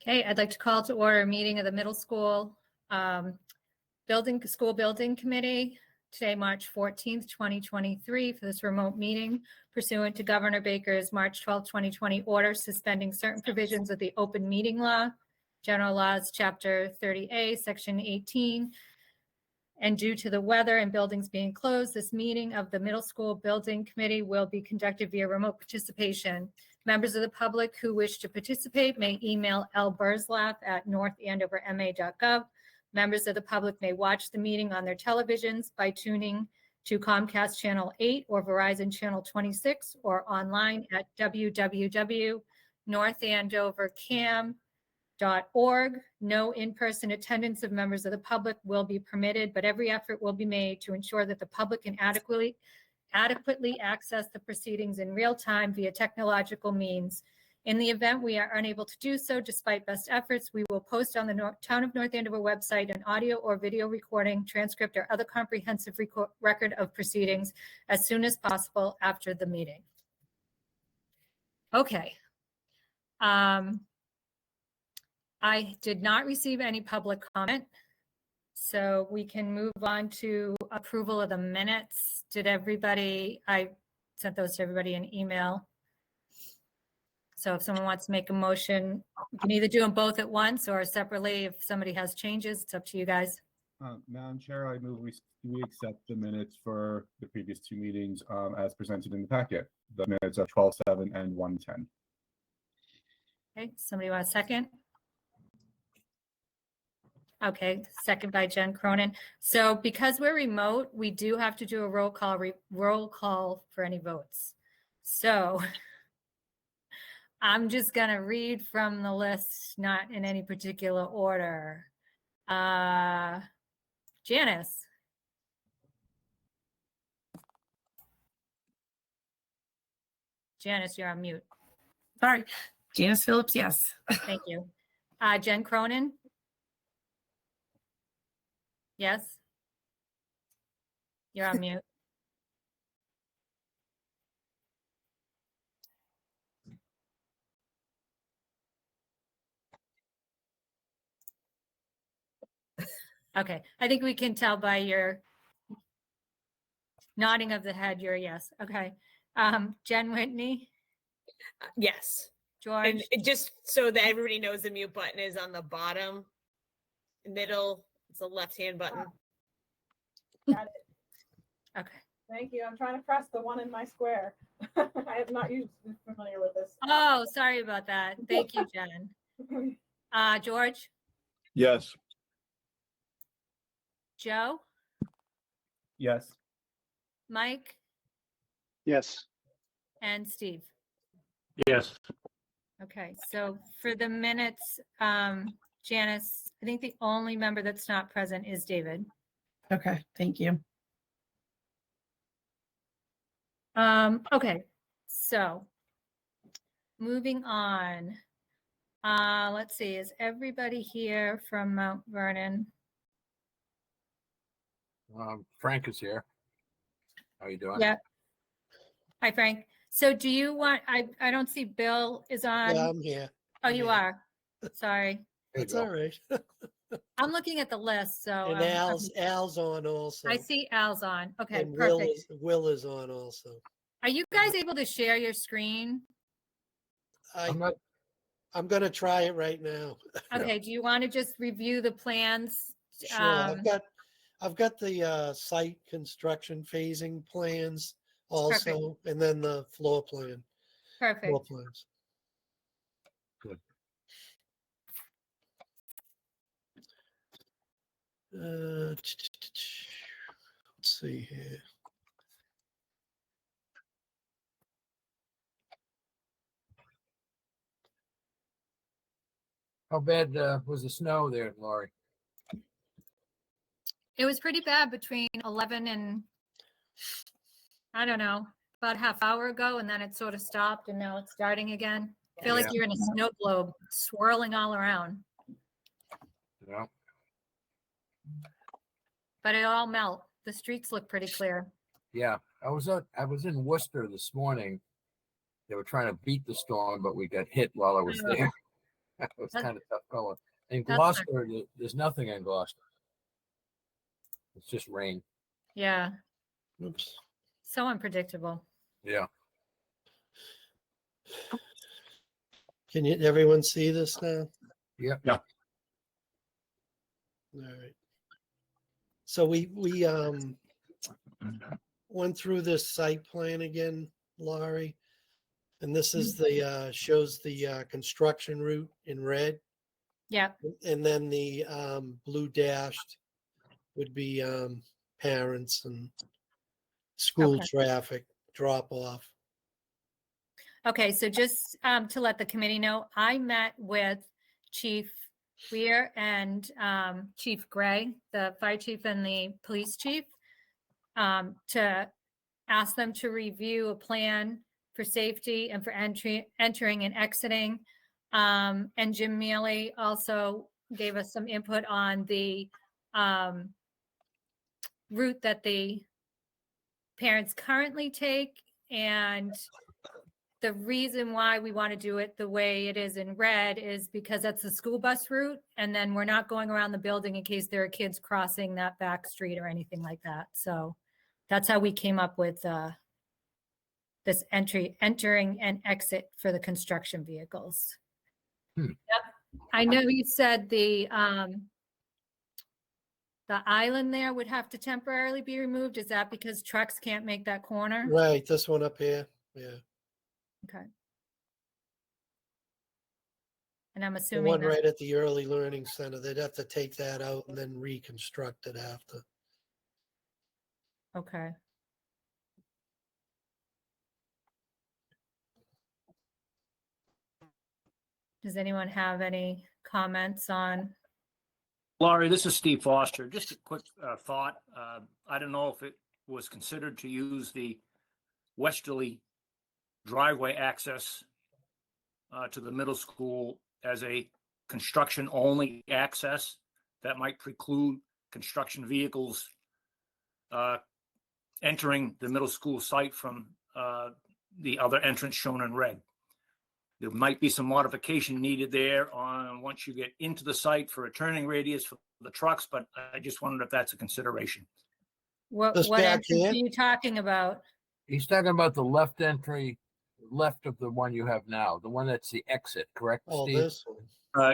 Okay, I'd like to call to order a meeting of the middle school school building committee today, March 14th, 2023, for this remote meeting pursuant to Governor Baker's March 12th, 2020 order suspending certain provisions of the open meeting law, general laws, chapter 30A, section 18. And due to the weather and buildings being closed, this meeting of the middle school building committee will be conducted via remote participation. Members of the public who wish to participate may email lburzlaff@northandoverma.gov. Members of the public may watch the meeting on their televisions by tuning to Comcast Channel 8 or Verizon Channel 26 or online at www.northandovercam.org. No in-person attendance of members of the public will be permitted, but every effort will be made to ensure that the public can adequately access the proceedings in real time via technological means. In the event we are unable to do so, despite best efforts, we will post on the Town of North Andover website an audio or video recording, transcript, or other comprehensive record of proceedings as soon as possible after the meeting. Okay. I did not receive any public comment, so we can move on to approval of the minutes. I sent those to everybody in email. So if someone wants to make a motion, you can either do them both at once or separately. If somebody has changes, it's up to you guys. Madam Chair, I move we accept the minutes for the previous two meetings as presented in the packet. The minutes are 12/7 and 1/10. Okay, somebody want a second? Okay, second by Jen Cronin. So because we're remote, we do have to do a roll call for any votes. So I'm just gonna read from the list, not in any particular order. Janice. Janice, you're on mute. Sorry. Janice Phillips, yes. Thank you. Jen Cronin? Yes? You're on mute. Okay, I think we can tell by your nodding of the head, you're a yes. Okay. Jen Whitney? Yes. George? And just so that everybody knows, the mute button is on the bottom middle. It's a left-hand button. Got it. Okay. Thank you. I'm trying to press the one in my square. I have not used familiar with this. Oh, sorry about that. Thank you, Jen. George? Yes. Joe? Yes. Mike? Yes. And Steve? Yes. Okay, so for the minutes, Janice, I think the only member that's not present is David. Okay, thank you. Okay, so moving on. Let's see, is everybody here from Mount Vernon? Frank is here. How are you doing? Yeah. Hi, Frank. So do you want, I don't see Bill is on. Yeah, I'm here. Oh, you are. Sorry. It's all right. I'm looking at the list, so. And Al's on also. I see Al's on. Okay, And perfect. Will is on also. Are you guys able to share your screen? I'm going to try it right now. Okay, do you want to just review the plans? Sure. I've got the site construction phasing plans also, Perfect. and then the floor plan. Perfect. Floor plans. Good. Let's see here. How bad was the snow there, Laurie? It was pretty bad between 11 and, I don't know, about a half hour ago, and then it sort of stopped, and now it's starting again. I feel like you're in a snow globe swirling all around, Yeah. but it all melt. The streets look pretty clear. Yeah. I was in Worcester this morning. They were trying to beat the storm, but we got hit while I was there. It's kind of tough going. In That's Gloucester, there's nothing in Gloucester. It's just rain. Yeah, Oops. so unpredictable. Yeah. Can everyone see this now? Yeah. Yeah. All right. So we went through this site plan again, Laurie. And this is the shows the construction route in red. Yeah, And then the blue dashed would be parents and school Okay. traffic drop off. okay, so just to let the committee know, I met with Chief Weir and Chief Gray, the fire chief and the police chief, to ask them to review a plan for safety and for entering and exiting. And Jim Mealy also gave us some input on the route that the parents currently take. And the reason why we want to do it the way it is in red is because that's the school bus route. And then we're not going around the building in case there are kids crossing that back street or anything like that. So that's how we came up with this entering and exit for the construction vehicles. Hmm. Yep. I know you said the island there would have to temporarily be removed. Is that because trucks can't make that corner? Right, this one up here. Yeah. Okay. And I'm The assuming one that, right at the early learning center. They'd have to take that out and then reconstruct it after. okay. Does anyone have any comments on? Laurie, this is Steve Foster. Just a quick thought. I don't know if it was considered to use the westerly driveway access to the middle school as a construction-only access that might preclude construction vehicles entering the middle school site from the other entrance shown in red. There might be some modification needed there on once you get into the site for a turning radius for the trucks, but I just wondered if that's a consideration. What This back entrance here? are you talking about? He's talking about the left entry, left of the one you have now, the one that's the exit, correct, All Steve? this.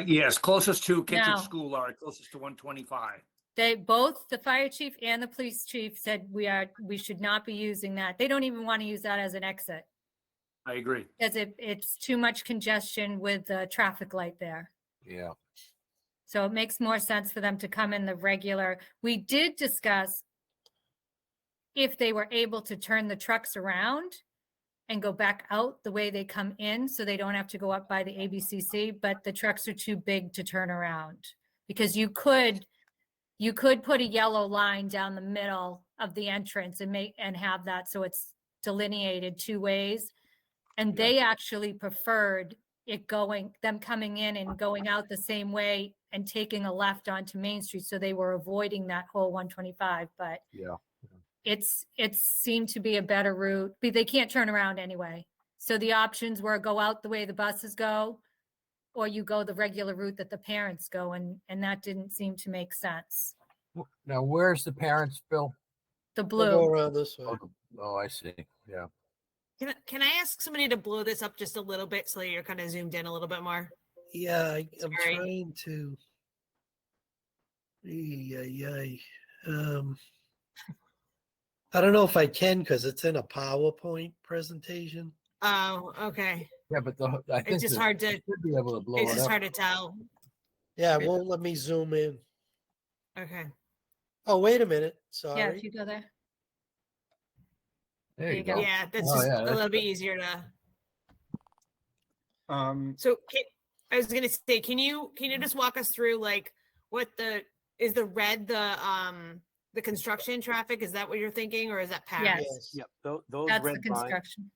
Yes, closest to No. Kittredge School, Laurie, closest to 125. They both, the fire chief and the police chief said we should not be using that. They don't even want to use that as an exit I agree. because it's too much congestion with the traffic light there. Yeah. So it makes more sense for them to come in the regular. We did discuss if they were able to turn the trucks around and go back out the way they come in so they don't have to go up by the ABCC, but the trucks are too big to turn around because you could put a yellow line down the middle of the entrance and have that so it's delineated two ways. And they actually preferred them coming in and going out the same way and taking a left onto Main Street. So they were avoiding that whole 125, but Yeah. it seemed to be a better route, but they can't turn around anyway. So the options were go out the way the buses go, or you go the regular route that the parents go, and that didn't seem to make sense. Now, where's the parents, Bill? The We'll go blue, around this way. Oh, I see. Yeah. Can I ask somebody to blow this up just a little bit so you're kind of zoomed in a little bit more? Yeah, I'm Sorry. trying to. Yeah. I don't know if I can because it's in a PowerPoint presentation. Oh, okay. Yeah, but I think It's just hard to. you should be able to blow It's it just up. hard to tell. Yeah, it Yeah. won't let me zoom in. Okay. Oh, wait a minute. yeah, if Sorry. you go there. There you you go. go. Yeah, that's Oh, just yeah, a that's little bit good. easier to. Um, I was gonna say, can you just walk us through like what the red the construction traffic? Is that what you're thinking, or is that past? Yes. Yep, those That's the red lines, construction.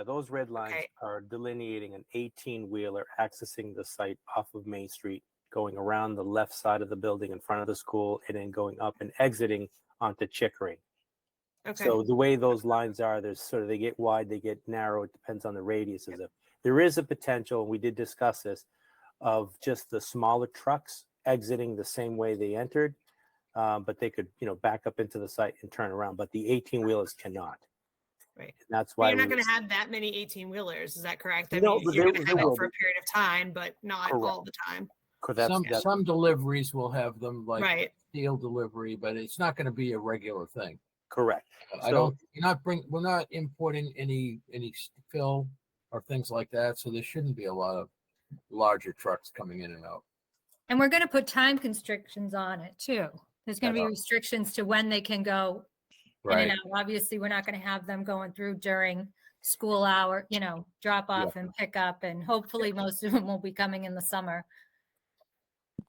those red lines Okay. are delineating an 18-wheeler accessing the site off of Main Street, going around the left side of the building in front of the school, and then going up and exiting onto Chickering. Okay. So the way those lines are, there's they get wide, they get narrow. It depends on the radiuses. There is a potential, and we did discuss this, of just the smaller trucks exiting the same way they entered, but they could, back up into the site and turn around. But the 18-wheelers cannot. Right. And that's But why you're not we- going to have that many 18-wheelers. Is that correct? I No, mean, but you're there- going to there have will it for be. a period of time, but not Correct. all the time. Some deliveries will have them like Right. steel delivery, but it's not going to be a regular thing. correct. I don't. We're not importing any fill or things like that, so there shouldn't be a lot of larger trucks coming in and out. And we're going to put time constrictions on it too. There's going to be Yeah. restrictions to when they can go in and Right. out. Obviously, we're not going to have them going through during school hour, drop off and pick up. And hopefully most of them will be coming in the summer.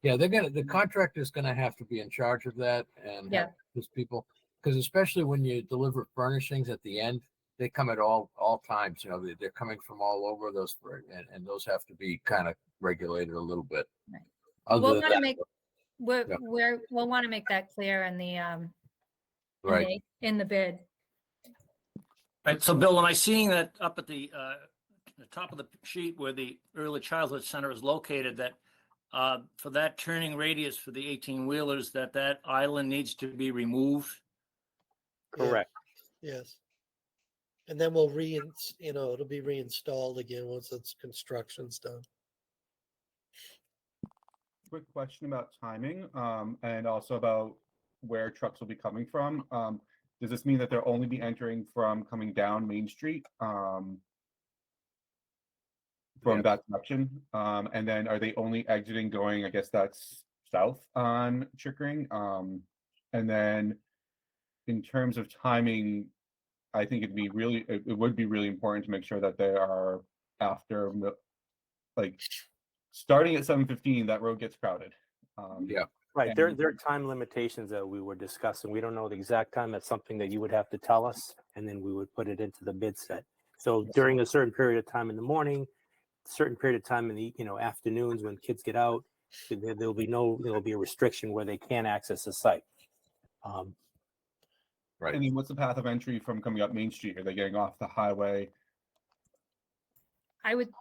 Yeah, the contractor's gonna have to be in charge of that and Yeah. have his people, because especially when you deliver furnishings at the end, they come at all times, they're coming from all over those, and those have to be kind of regulated a little bit. Right. Other We'll than want to that, make, Yeah. we'll want to make that clear in the, right, in the bid. Right, so Bill, am I seeing that up at the top of the sheet where the early childhood center is located, that for that turning radius for the 18-wheelers, that island needs to be removed? Yeah. Correct. Yes. And then it'll be reinstalled again once its construction's done. Quick question about timing, and also about where trucks will be coming from. Does this mean that they'll only be entering from coming down Main Street, from Yeah. that direction? And then are they only exiting going, I guess that's south on Chickering? And then in terms of timing, I think it would be really important to make sure that they are after, like, starting at 7:15, that road gets crowded. Yeah. Right. And- There are time limitations that we were discussing. We don't know the exact time. That's something that you would have to tell us, and then we would put it into the bid set. So during a certain period of time in the morning, certain period of time in the afternoons when kids get out, there'll be a restriction where they can't access the site. right. And then what's the path of entry from coming up Main Street? Are they getting off the highway? I would,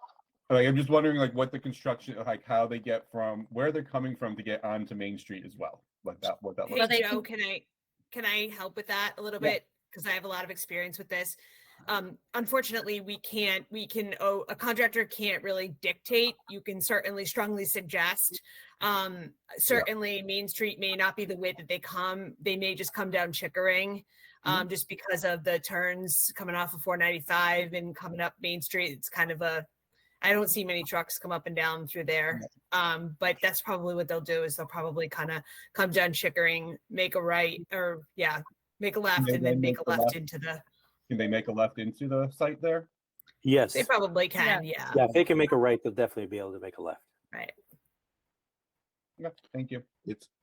Like, I'm just wondering, like, what the construction, like, how they get from where they're coming from to get onto Main Street as well. What that Hey, looks Well, they Joe, can I help with that a little Yeah. bit? Because I have a lot of experience with this. Unfortunately, a contractor can't really dictate. You can certainly strongly suggest. Certainly Main Street may not be the way that they come. They may just come down Chickering, just because of the turns coming off of 495 and coming up Main Street. It's kind of I don't see many trucks come up and down through there. But that's probably what they'll do, is they'll probably kind of come down Chickering, make a right, or make a left, they and then then make make a the left left? into the, Can they make a left into the site there? Yes. they probably can, yeah. Yeah. If they can make a right, they'll definitely be able to make a left. Right. Yeah, thank you.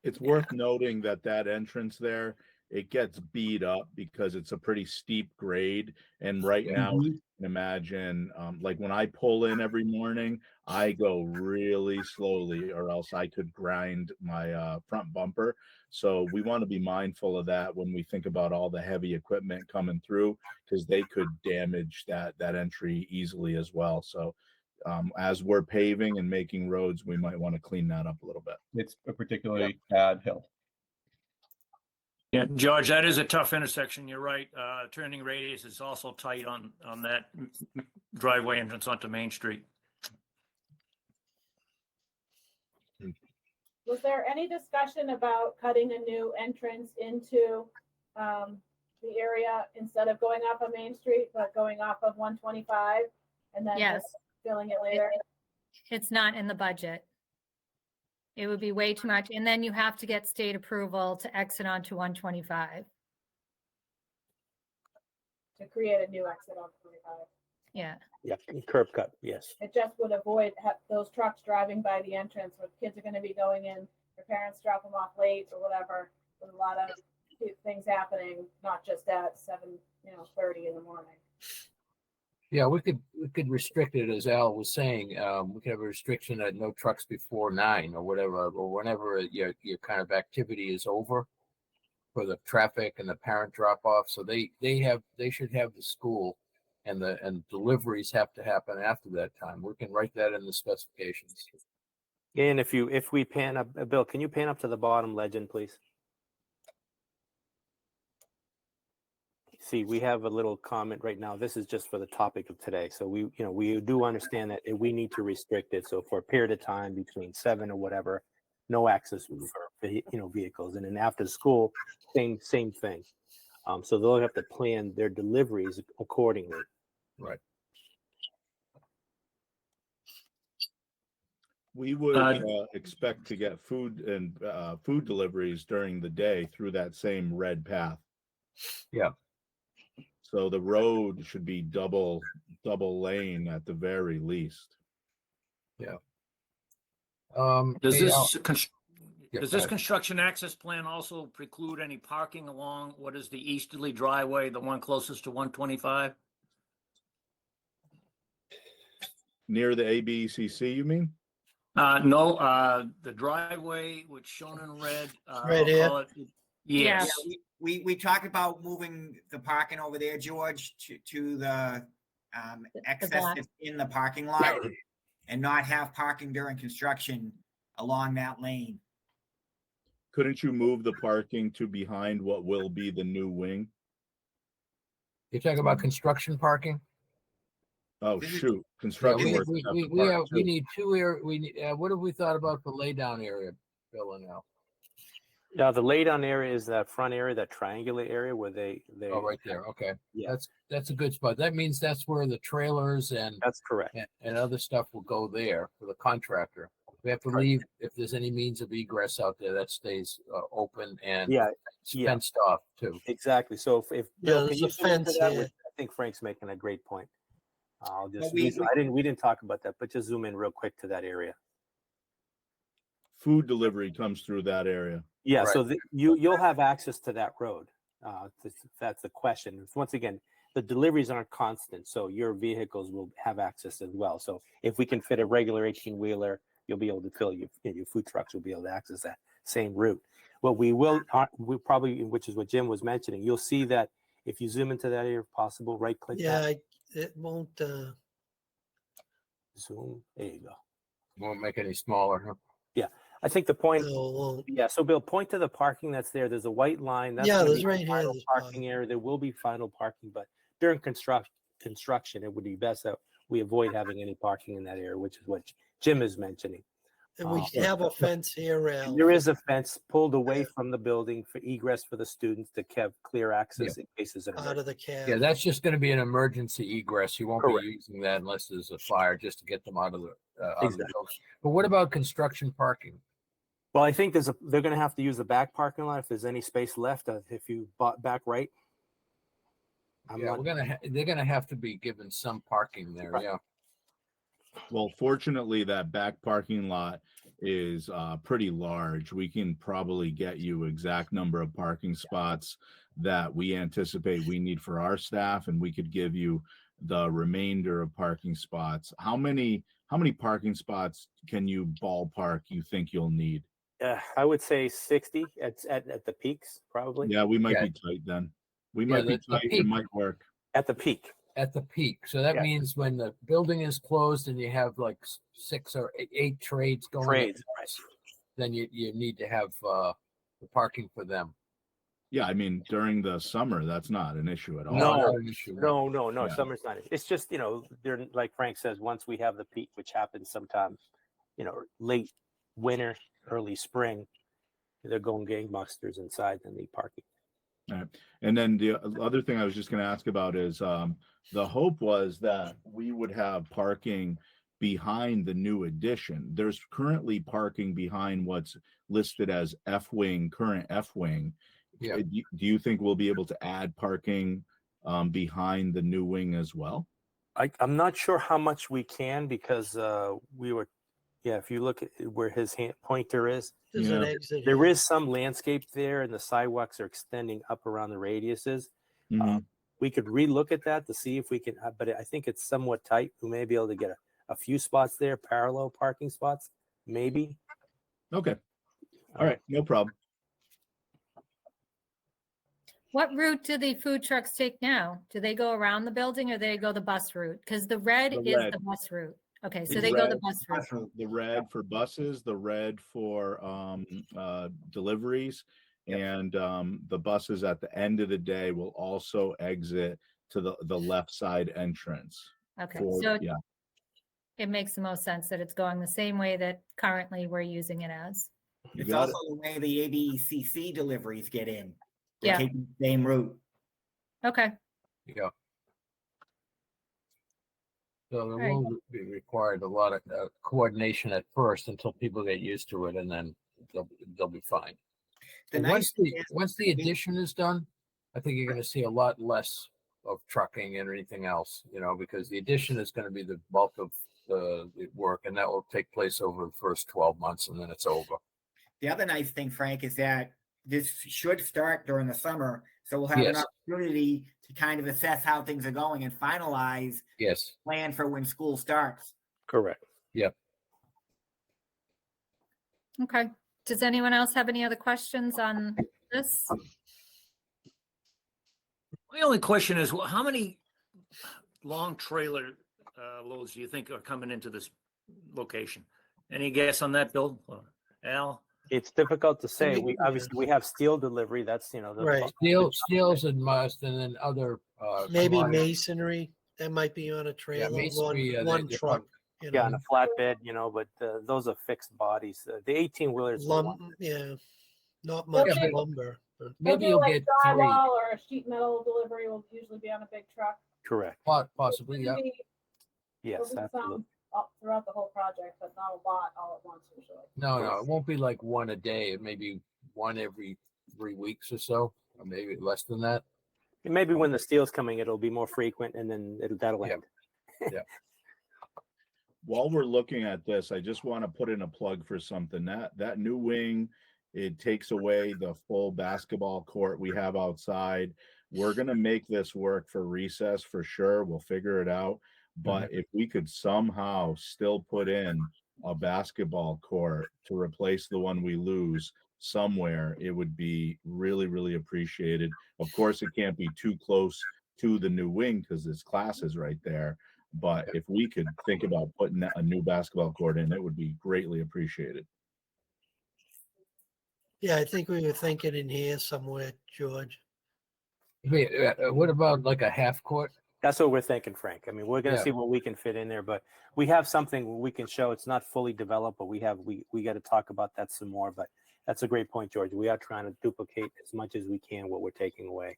It's worth noting that entrance there, it gets beat up because it's a pretty steep grade. And right now, Mhm. you can imagine, like when I pull in every morning, I go really slowly or else I could grind my front bumper. So we want to be mindful of that when we think about all the heavy equipment coming through, because they could damage that entry easily as well. So as we're paving and making roads, we might want to clean that up a little bit. It's a particularly bad hill. Yeah, George, that is a tough intersection. You're right. Turning radius is also tight on that driveway entrance onto Main Street. Was there any discussion about cutting a new entrance into the area instead of going off of Main Street, but going off of 125 and then Yes. just filling it later? it's not in the budget. It would be way too much. And then you have to get state approval to exit onto 125. To create a new exit on 25. Yeah. Yeah. Curb cut. Yes. It just would avoid those trucks driving by the entrance where kids are going to be going in, their parents drop them off late or whatever. There's a lot of things happening, not just at 7:30 in the morning. Yeah, we could restrict it, as Al was saying. We could have a restriction that no trucks before 9 or whatever, or whenever your kind of activity is over for the traffic and the parent drop off. So they should have the school, and deliveries have to happen after that time. We can write that in the specifications. And if we pan up, Bill, can you pan up to the bottom legend, please? See, we have a little comment right now. This is just for the topic of today. So we do understand that we need to restrict it. So for a period of time between 7 or whatever, no access for vehicles. And then after school, same thing. So they'll have to plan their deliveries accordingly. Right. We would expect to get food and food deliveries during the day through that same red path. Yeah. So the road should be double lane at the very least. Yeah. Does hey, this Al- yeah, does go this ahead. construction access plan also preclude any parking along what is the easterly driveway, the one closest to 125? Near the ABCC, you mean? No, the driveway, which shown in red. Right I'll here? call it- Yeah. Yes. We talked about moving the parking over there, George, to the excess black. that's in the parking lot and not have parking during construction along that lane. Couldn't you move the parking to behind what will be the new wing? You're talking about construction parking? Oh, This is- shoot. Yeah, Construction workers have to park we too. need two what have we thought about the laydown area, Bill and Al? Yeah, the laydown area is that front area, that triangular area where they Oh, right there. Okay. Yeah. That's a good spot. That means that's where the trailers That's correct. and other stuff will go there for the contractor. We have to Correct. leave if there's any means of egress out there that stays open and Yeah, fenced off too. exactly. So if Yeah, Bill, can there's you a zoom into fence that? here. I think Frank's making a great point. I'll just we- we didn't talk about that, but just zoom in real quick to that area. Food delivery comes through that area. Yeah, Right. so you'll have access to that road. That's the question. Once again, the deliveries aren't constant, so your vehicles will have access as well. So if we can fit a regular 18-wheeler, you'll be able to fill your food trucks will be able to access that same route. What we probably, which is what Jim was mentioning, you'll see that if you zoom into that area, if possible, right click Yeah, that, it won't, zoom. There you go. Won't make any smaller. Huh? I think the point. no, it won't. Yeah, so Bill, point to the parking that's there. There's a white line. That's Yeah, gonna there's be right the here, final there's parking parking. area. There will be final parking, but during construction, it would be best that we avoid having any parking in that area, which is what Jim is mentioning. And we Yeah. have a fence here, Al. And there is a fence pulled away from the building for egress for the students to have clear access in cases of Out of the Yeah, cab. that's just going to be an emergency egress. You won't Correct. be using that unless there's a fire, just to get them out of the Exactly. building. But what about construction parking? Well, I think they're going to have to use the back parking lot if there's any space left. If you bought back right. Yeah, they're gonna have to be given some parking there. Right. Yeah. Well, fortunately, that back parking lot is pretty large. We can probably get you exact number of parking spots that we anticipate we need for our staff, and we could give you the remainder of parking spots. How many parking spots can you ballpark you think you'll need? I would say 60 at the peaks, probably. Yeah, we might Yeah. be tight then. We Yeah, might be the tight. It peak. might work. At the peak. At the peak. So that Yeah. means when the building is closed and you have like 6 or 8 trades going, at Trades, once, then you need to have the parking for them. Yeah, I mean during the summer, that's not an issue at all. No, not an issue. No. Yeah. Summer's not. It's just, they're like Frank says, once we have the peak, which happens sometime, late winter, early spring, they're going gangbusters inside and need parking. All right. And then the other thing I was just going to ask about is the hope was that we would have parking behind the new addition. There's currently parking behind what's listed as current F wing. Yeah. Do you think we'll be able to add parking behind the new wing as well? I'm not sure how much we can because if you look at where his pointer is, There's Yeah. an exit there here. is some landscape there and the sidewalks are extending up around the radiuses. Mhm. We could relook at that to see if we can, but I think it's somewhat tight. We may be able to get a few spots there, parallel parking spots, maybe. Okay. All right. No problem. What route do the food trucks take now? Do they go around the building or they go the bus route? Because the red The is red. the bus route. Okay, so The they go the red- bus route. The red for buses, the red for deliveries, Yep. and the buses at the end of the day will also exit to the left side entrance. Okay, For so yeah, it makes the most sense that it's going the same way that currently we're using it as. you It's got also the way the ABCC deliveries get in. They Yeah. take the same route. Okay, Yeah. So there Right. will be required a lot of coordination at first until people get used to it, and then they'll be fine. The And nice thing is, once the addition is done, I think you're going to see a lot less of trucking and anything else, because the addition is going to be the bulk of the work, and that will take place over the first 12 months, and then it's over. the other nice thing, Frank, is that this should start during the summer, so we'll have an Yes. opportunity to kind of assess how things are going and finalize Yes. plan for when school starts. Correct. okay. Does anyone else have any other questions on this? My only question is, how many long trailer loads do you think are coming into this location? Any guess on that, Bill? Or Al? It's difficult to say. mean, We yeah. obviously we have steel delivery. That's the Right. Steels and must, and then other Maybe commodities. masonry, that might be on a trailer, masonry, one they truck. Yeah, on a flatbed, but those are fixed bodies. The 18 wheelers. Yeah, not much Yeah, but- lumber. But Maybe They'll do you'll like get three, drywall or a sheet metal delivery will usually be on a big truck. Correct. possibly. Yeah. There'll be Yes, some absolutely. throughout the whole project, but not a lot all at once usually. No, it won't be like one a day. It may be one every 3 weeks or so, or maybe less than that. And maybe when the steel's coming, it'll be more frequent, and then that'll Yeah. end. while we're looking at this, I just want to put in a plug for something. That new wing, it takes away the full basketball court we have outside. We're gonna make this work for recess for sure. We'll figure it out. But if we could somehow still put in a basketball court to replace the one we lose somewhere, it would be really, really appreciated. Of course, it can't be too close to the new wing because this class is right there. But if we could think about putting a new basketball court in, it would be greatly appreciated. Yeah, I think we were thinking in here somewhere, George. What about like a half court? That's what we're thinking, Frank. I mean, we're going to Yeah. see what we can fit in there, but we have something we can show. It's not fully developed, but we got to talk about that some more. But that's a great point, George. We are trying to duplicate as much as we can what we're taking away.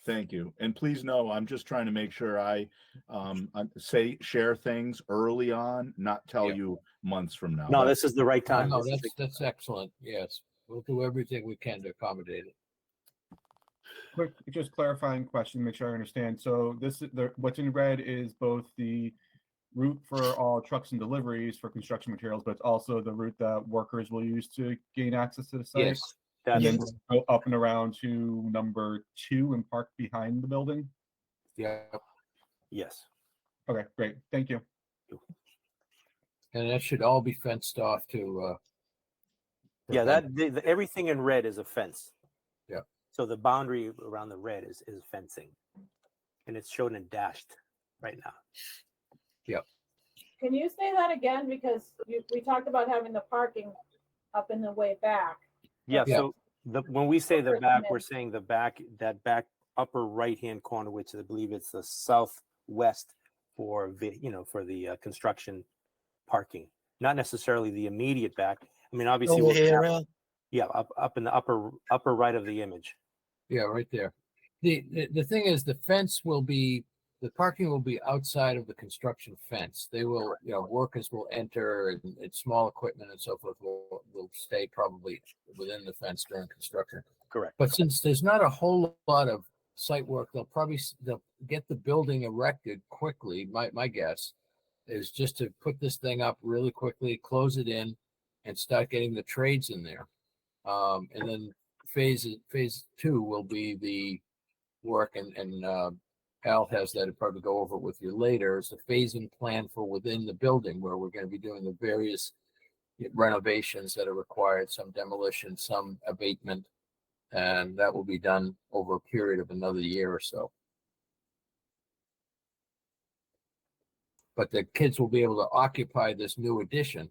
Thank you. And please know, I'm just trying to make sure I share things early on, not tell Yeah. you months from now. No, this is the right time. No, This is that's excellent. Yes, we'll do everything we can to accommodate it. Quick, just clarifying question, make sure I understand. So what's in red is both the route for all trucks and deliveries for construction materials, but it's also the route that workers will use to gain access to the site. Yes. And then Yes. we'll go up and around to number 2 and park behind the building. Yeah. yes. Okay, great. Thank you. And that should all be fenced off to. Yeah, everything in red is a fence. Yeah. So the boundary around the red is fencing, and it's shown in dashed right now. Can you say that again? Because we talked about having the parking up in the way back. Yeah. Yeah. So when we say the First back, minute. we're saying the back, that back upper right hand corner, which I believe it's the southwest for the construction parking, not necessarily the immediate back. I mean, obviously, Over we'll here, have- Al? yeah, up in the upper right of the image. Yeah, right there. The thing is, the parking will be outside of the construction fence. They will, workers will enter and small equipment and so forth will stay probably within the fence during construction. Correct. But since there's not a whole lot of site work, they'll get the building erected quickly. My guess is just to put this thing up really quickly, close it in, and start getting the trades in there. And then phase 2 will be the work, and Al has that. I'll probably go over it with you later. It's the phasing plan for within the building where we're going to be doing the various renovations that are required, some demolition, some abatement, and that will be done over a period of another year or so. but the kids will be able to occupy this new addition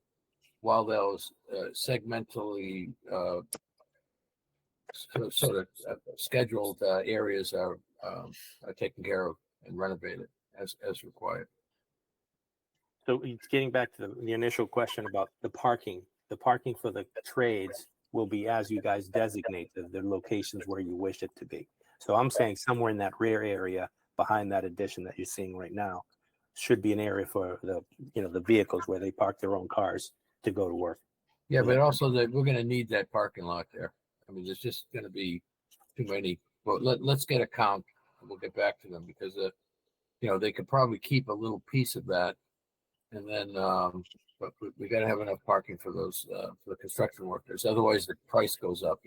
while those segmentally sort of scheduled areas are taken care of and renovated as required. So it's getting back to the initial question about the parking. The parking for the trades will be as you guys designate the locations where you wish it to be. So I'm saying somewhere in that rear area behind that addition that you're seeing right now should be an area for the vehicles where they park their own cars to go to work. Yeah, but also that we're going to need that parking lot there. I mean, there's just going to be too many. But let's get a count. We'll get back to them because they could probably keep a little piece of that, and then but we got to have enough parking for those for the construction workers. Otherwise, the price goes up.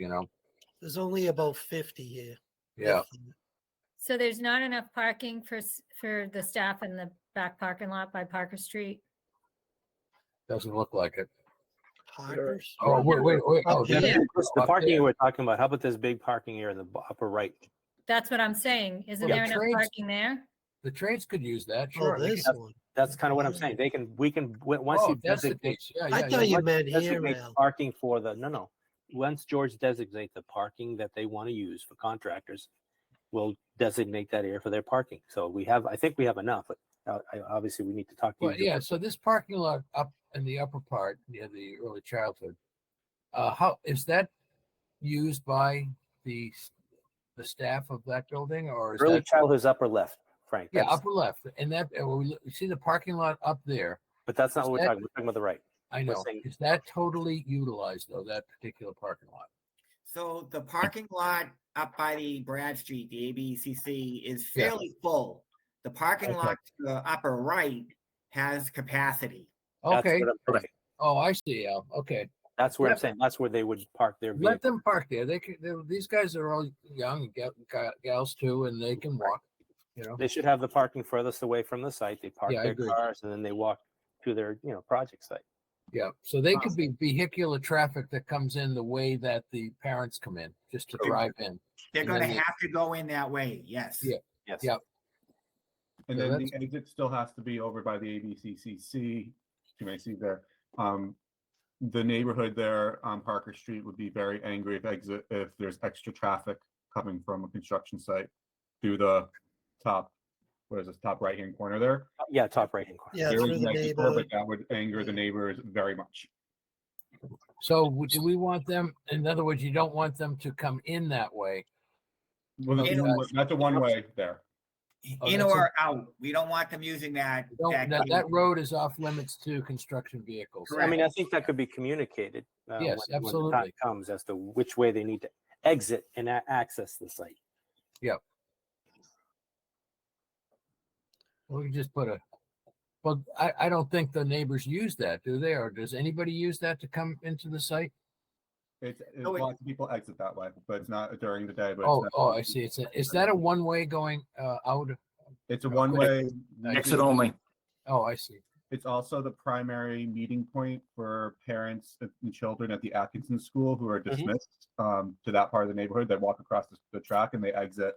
There's only about 50 here. Yeah. if that. So there's not enough parking for the staff in the back parking lot by Parker Street. Doesn't look like it. Parkers. Oh, wait. Oh, Up here. The up parking there. we're talking about, how about this big parking area in the upper right? That's what I'm saying. Isn't Well, there the enough trades- parking there? The trades could use that. Oh, Sure. this one. That's kind of what I'm saying. We can once Oh, you that's the designate case. Yeah, I yeah, thought yeah. you meant here, designate Al. parking for no. Once George designates the parking that they want to use for contractors, we'll designate that area for their parking. So I think we have enough, but obviously we need to talk to Well, you. yeah. So this parking lot up in the upper part near the early childhood, how is that used by the staff of that building, or is Early that childhood's upper left, Frank. yeah That's- upper left? And that you see the parking lot up there. but that's not is what we're that- talking. We're talking about the right. I know. saying- Is that totally utilized though? That particular parking lot? So the parking lot up by the Brad Street, the ABCC, is Yeah. fairly full. The parking Okay. lot to the upper right has capacity. That's Okay. what I'm saying. Oh, I see, Al. Okay. That's where I'm Yep. saying. That's where they would park their Let vehicle. them park there. These guys are all young gals too, and they can walk. They should have the parking furthest away from the site. They park Yeah, I their agree. cars and then they walk to their project site. Yeah. So they could be vehicular traffic that comes in the way that the parents come in, just to drive in. They're And going to then they- have to go in that way. Yes. Yeah. Yes. Yep. And Yeah, then the that's- exit still has to be over by the ABCCC. You may see there. The neighborhood there on Parker Street would be very angry if there's extra traffic coming from a construction site through the top, what is this, top right-hand corner there? Yeah, top right hand corner. Yeah, There through is the an exit there, neighborhood. but that would anger the neighbors very much. So do we want them? In other words, you don't want them to come in that way. Well, that's a one-way there. Oh, In that's or out. We don't want them using that. That road is off limits to construction vehicles. I mean, I think that could be communicated. Yes, when the time absolutely. comes as to which way they need to exit and access the site. We can just put well, I don't think the neighbors use that, do they? Or does anybody use that to come into the site? Lots of people exit that way, but it's not during the day. But Oh, I see. Is that a one-way going out? It's a one-way Exit only. Oh, I see. It's also the primary meeting point for parents and children at the Atkinson School who are dismissed to that part of the neighborhood. They walk across the track and they exit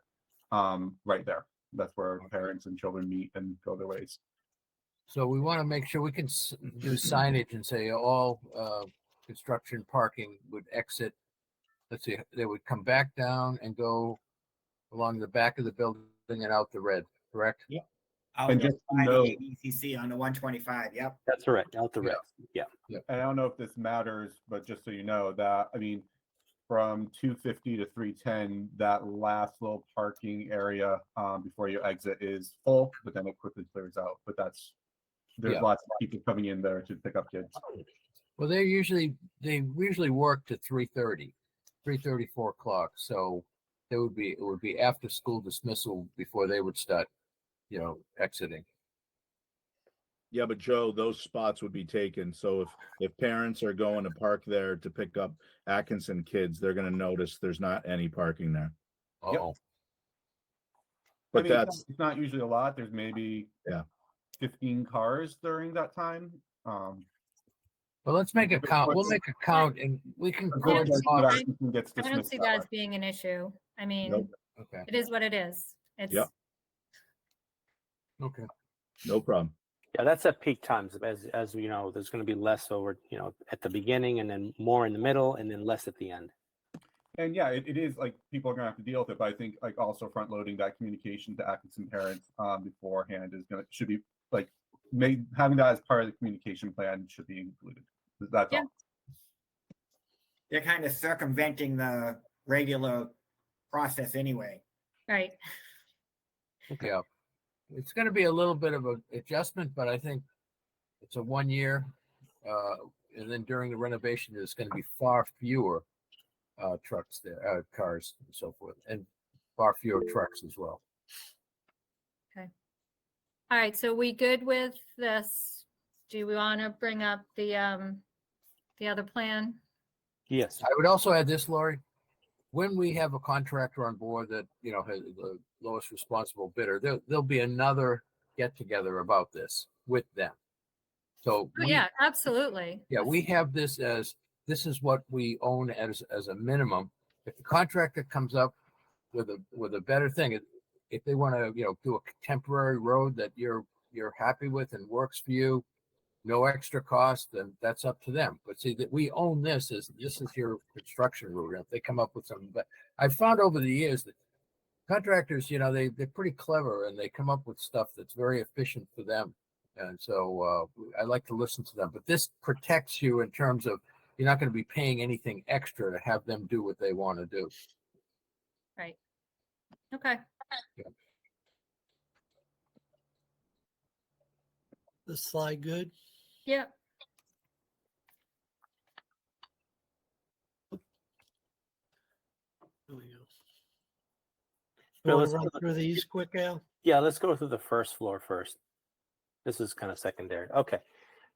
right there. That's where parents and children meet and go their ways. So we want to make sure we can do signage and say all construction parking would exit. Let's see, they would come back down and go along the back of the building and out the red, correct? Yeah. Out And the just by the know- ABCC on the 125. Yep. That's correct. Out the red. Yeah. And I don't know if this matters, but just so you know that, I mean, from 250 to 310, that last little parking area before you exit is full, but then it quickly clears out. But there's Yeah. lots of people coming in there to pick up kids. Well, they usually work to 3:30, 3:30, 4 o'clock. So it would be after school dismissal before they would start, exiting. Yeah, but Joe, those spots would be taken. So if parents are going to park there to pick up Atkinson kids, they're going to notice there's not any parking there. Oh, I But mean, that's it's not usually a lot. There's maybe Yeah. 15 cars during that time. well, let's make a count. We'll make a count and we can Yeah. coordinate. Atkinson gets I don't dismissed see that that way. as being an issue. I mean, Nope. Okay. it is what it is. It's Yep. Okay. no problem. Yeah, that's at peak times. As you know, there's going to be less over, at the beginning, and then more in the middle, and then less at the end. And yeah, it is like people are gonna have to deal with it, but I think like also front loading that communication to applicants and parents beforehand should be like having that as part of the communication plan should be included. That's Yeah. all. They're kind of circumventing the regular process anyway. Right. Okay. Yeah. It's going to be a little bit of an adjustment, but I think it's a 1 year. And then during the renovation, there's going to be far fewer trucks there, cars and so forth, and far fewer trucks as well. All right, so we good with this? Do we want to bring up the other plan? Yes. I would also add this, Laurie. When we have a contractor on board that has the lowest responsible bidder, there'll be another get together about this with them. So Oh, yeah, absolutely. yeah, we have this is what we own as a minimum. If the contractor comes up with a better thing, if they want to do a temporary road that you're happy with and works for you, no extra cost, then that's up to them. But see that we own this is your construction route. And if they come up with something, but I've found over the years that contractors, they're pretty clever and they come up with stuff that's very efficient for them. And so I like to listen to them. But this protects you in terms of you're not going to be paying anything extra to have them do what they want to do. Right. Okay. This slide good? Yep. There we go. Bill, Want let's to run go- through these quick, Al? Yeah, let's go through the first floor first. This is kind of secondary. Okay.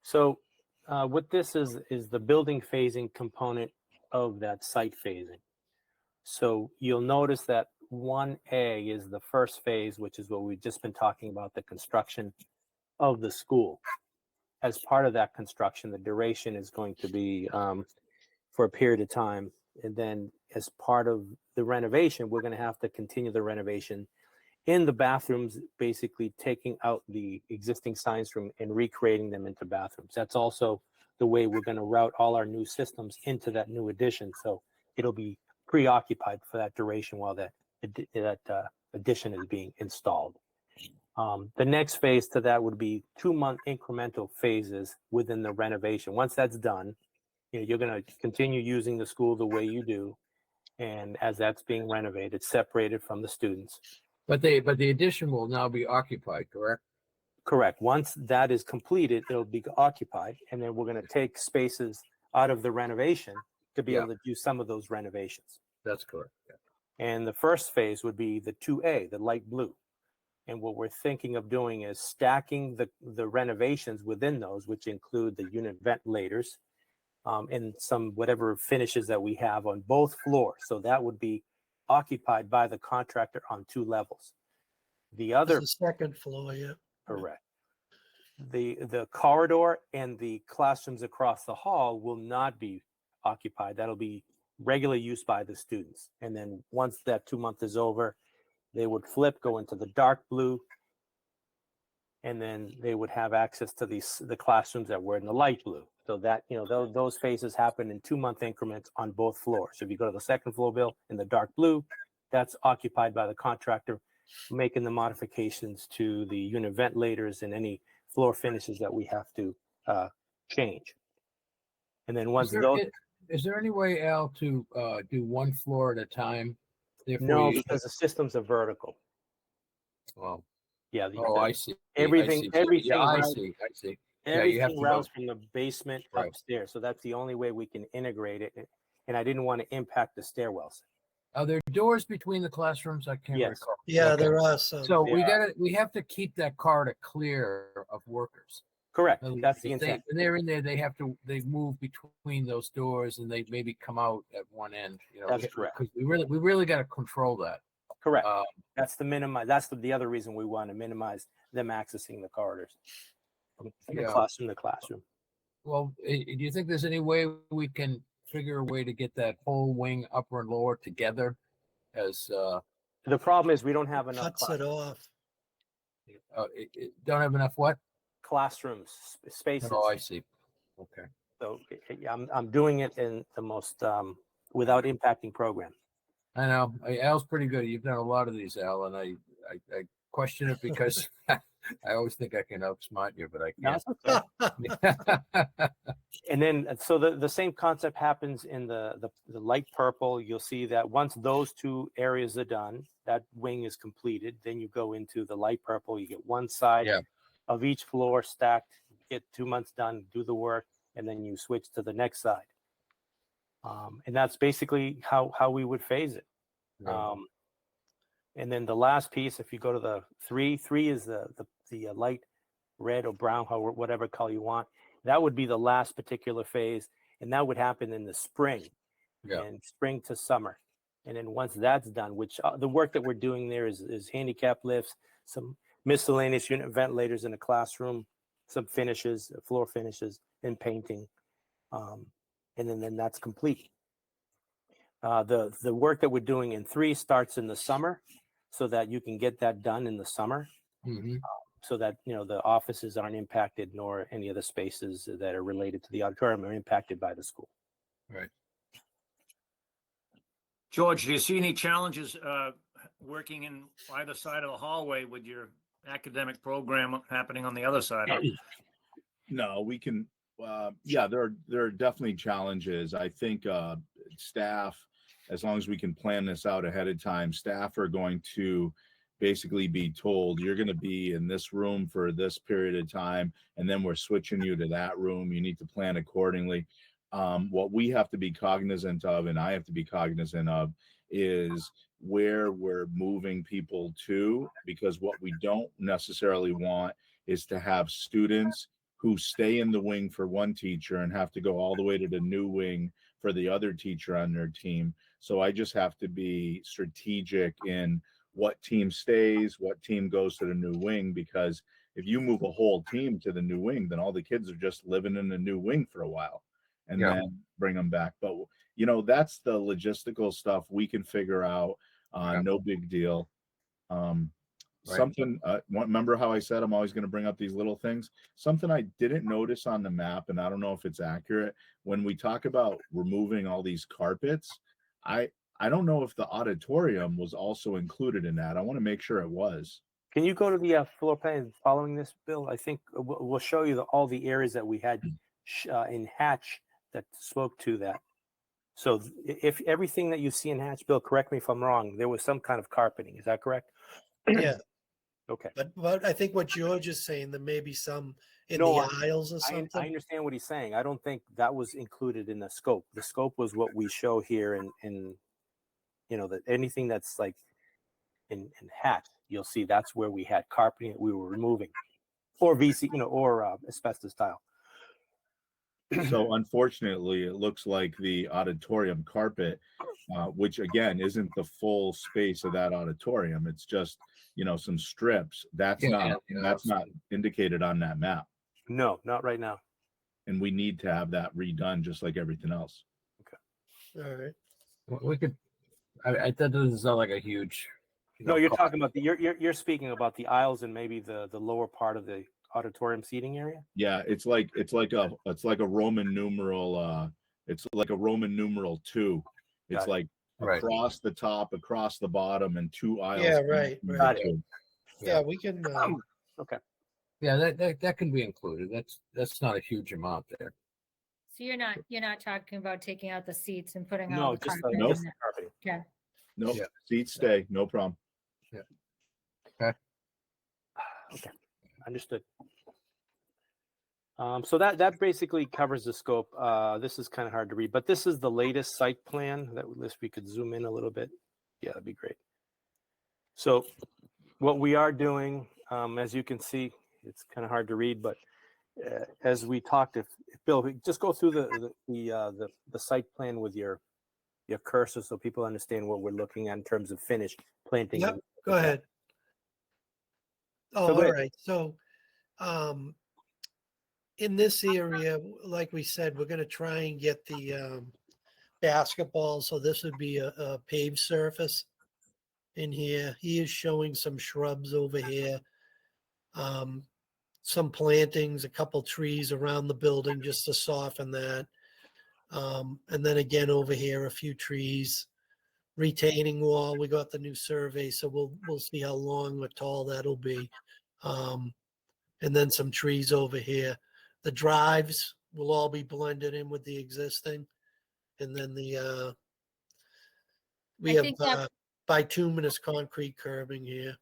So what this is the building phasing component of that site phasing. So you'll notice that 1A is the first phase, which is what we've just been talking about, the construction of the school. As part of that construction, the duration is going to be for a period of time. And then as part of the renovation, we're going to have to continue the renovation in the bathrooms, basically taking out the existing science room and recreating them into bathrooms. That's also the way we're going to route all our new systems into that new addition. So it'll be preoccupied for that duration while that addition is being installed. The next phase to that would be 2-month incremental phases within the renovation. Once that's done, you're going to continue using the school the way you do. And as that's being renovated, separated from the students. But the addition will now be occupied, correct? Correct. Once that is completed, it'll be occupied. And then we're going to take spaces out of the renovation to be able to do some of those renovations. That's correct. Yeah. And the first phase would be the 2A, the light blue. And what we're thinking of doing is stacking the renovations within those, which include the unit ventilators and some whatever finishes that we have on both floors. So that would be occupied by the contractor on 2 levels. The other, The second floor, yeah. correct. The corridor and the classrooms across the hall will not be occupied. That'll be regular use by the students. And then once that 2 month is over, they would flip, go into the dark blue, and then they would have access to the classrooms that were in the light blue. So that, those phases happen in 2-month increments on both floors. So if you go to the second floor, Bill, in the dark blue, that's occupied by the contractor, making the modifications to the unit ventilators and any floor finishes that we have to change. And then once Is there any way, Al, to do 1 floor at a time? No, because the systems are vertical. Well, yeah. I see. Everything. Yeah, I routes- see. I see. Everything to routes from the basement Right. upstairs. So that's the only way we can integrate it. And I didn't want to impact the stairwells. Are there doors between the classrooms? I can't Yes. recall. Yeah, Okay. there are some. So There we have to keep that corridor clear of workers. Correct. In other That's words, the if intent. when they're in there, they move between those doors and they maybe come out at one end. That's correct. Because we really got to control that. Correct. That's the minimize. That's the other reason we want to minimize them accessing the corridors. From the Yeah. classroom to classroom. Well, do you think there's any way we can figure a way to get that whole wing, upper and lower, together? As The problem is we don't have enough Cuts it off. don't have enough what? classrooms, spaces. Oh, I see. Okay. So yeah, I'm doing it in the most without impacting program. I know. Al's pretty good. You've done a lot of these, Al, and I question it because I always think I can outsmart you, but I No, can't. it's okay. And then so the same concept happens in the light purple. You'll see that once those two areas are done, that wing is completed. Then you go into the light purple. You get one side Yeah. of each floor stacked, get 2 months done, do the work, and then you switch to the next side. And that's basically how we would phase it. Right. And then the last piece, if you go to the three is the light red or brown, whatever color you want. That would be the last particular phase, and that would happen in the spring, Yeah. and spring to summer. And then once that's done, which the work that we're doing there is handicap lifts, some miscellaneous unit ventilators in the classroom, some finishes, floor finishes, and painting, and then that's complete. The work that we're doing in 3 starts in the summer, so that you can get that done in the summer. Mm-hmm. So that the offices aren't impacted, nor any of the spaces that are related to the auditorium are impacted by the school. Right. George, do you see any challenges working in either side of the hallway with your academic program happening on the other side? No, we can. Yeah, there are definitely challenges. I think staff, as long as we can plan this out ahead of time, staff are going to basically be told you're going to be in this room for this period of time, and then we're switching you to that room. You need to plan accordingly. What we have to be cognizant of, and I have to be cognizant of, is where we're moving people to, because what we don't necessarily want is to have students who stay in the wing for one teacher and have to go all the way to the new wing for the other teacher on their team. So I just have to be strategic in what team stays, what team goes to the new wing, because if you move a whole team to the new wing, then all the kids are just living in the new wing for a while and Yeah. then bring them back. But that's the logistical stuff we can figure out. Yeah. No big deal. Right. Something, remember how I said I'm always going to bring up these little things? Something I didn't notice on the map, and I don't know if it's accurate, when we talk about removing all these carpets, I don't know if the auditorium was also included in that. I want to make sure it was. Can you go to the floor plan following this, Bill? I think we'll show you all the areas that we had in Hatch that spoke to that. So if everything that you see in Hatch, Bill, correct me if I'm wrong, there was some kind of carpeting. Is that correct? Yeah, Okay. but I think what George is saying, there may be some in No, the aisles or I something. understand what he's saying. I don't think that was included in the scope. The scope was what we show here in that anything that's like in Hatch, you'll see that's where we had carpeting that we were removing, or VC, or asbestos tile. So unfortunately, it looks like the auditorium carpet, which again isn't the full space of that auditorium. It's just some strips. That's not indicated on that map, No, not right now. and we need to have that redone just like everything else. All right. We could. That doesn't sound like a huge. No, you're talking about you're speaking about the aisles and maybe the lower part of the auditorium seating area. Yeah, it's like a Roman numeral. It's like a Roman numeral 2. It's Got it. like Right. across the top, across the bottom, and 2 aisles. Yeah, right. Got it. Yeah, we can. Okay. Yeah, that can be included. That's not a huge amount there. So you're not talking about taking out the seats and putting No, all the just carpet nope. in there? carpeting. Okay. Nope. Yeah. Seats stay, no problem. Okay, understood. So that basically covers the scope. This is kind of hard to read, but this is the latest site plan. That we could zoom in a little bit. Yeah, that'd be great. So what we are doing, as you can see, it's kind of hard to read, but as we talked, if Bill, just go through the site plan with your cursor so people understand what we're looking at in terms of finish, planting. Yep, go ahead. Oh, So go all ahead. right. So, in this area, like we said, we're going to try and get the basketball. So this would be a paved surface in here. He is showing some shrubs over here. some plantings, a couple trees around the building just to soften that. And then again over here, a few trees, retaining wall. We got the new survey, so we'll see how long or tall that'll be. And then some trees over here. The drives will all be blended in with the existing. And then we I have think that- bituminous concrete curbing here.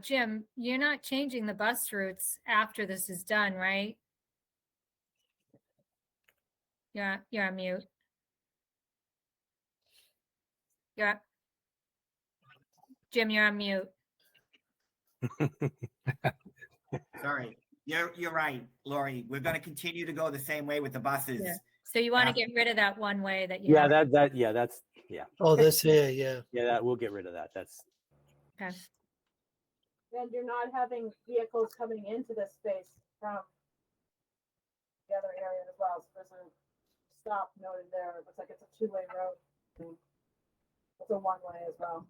Jim, you're not changing the bus routes after this is done, right? You're on mute. Jim, you're on mute. Sorry. You're right, Lori. We're going to continue to go the same way with the buses. Yeah. So you want to Yeah. get rid of that one way that you Yeah, have? that's Oh, this here, yeah. that we'll get rid of that. That's Okay. And you're not having vehicles coming into this space from the other area as well. So there's a stop noted there. It looks like it's a two-way road. It's a one-way as well.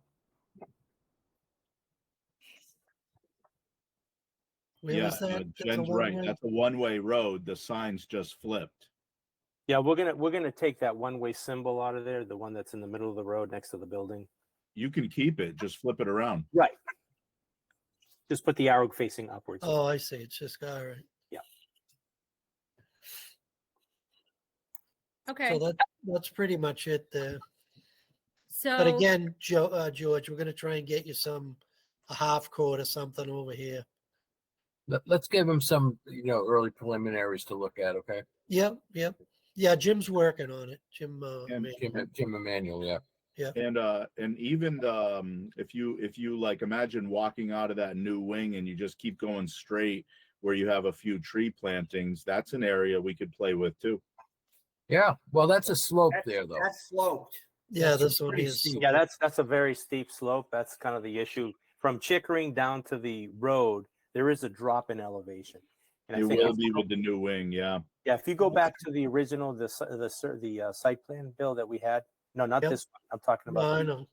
Where Yeah, is that? That's a Jen's right. one-way? That's a one-way road. The sign's just flipped. yeah. We're gonna take that one-way symbol out of there, the one that's in the middle of the road next to the building. You can keep it, just flip it around. Right. Just put the arrow facing upwards. Oh, I see. It's just, all right. Okay. So that's pretty much it there. So But again, George, we're gonna try and get you a half court or something over here. Let's give them some, early preliminaries to look at, okay? Yep. Yeah, Jim's working on it. Jim, And- Jim Emanuel, yeah. And even if you like imagine walking out of that new wing and you just keep going straight where you have a few tree plantings, that's an area we could play with too. Yeah, well, that's a slope there, though. That's sloped. yeah, That's this one pretty is. steep. Yeah, that's a very steep slope. That's kind of the issue. From Chickering down to the road, there is a drop in elevation. And You I think will be with the new wing, yeah. yeah, if you go back to the original the site plan bill that we had, no, not Yep. this one. I'm talking No, about. I know.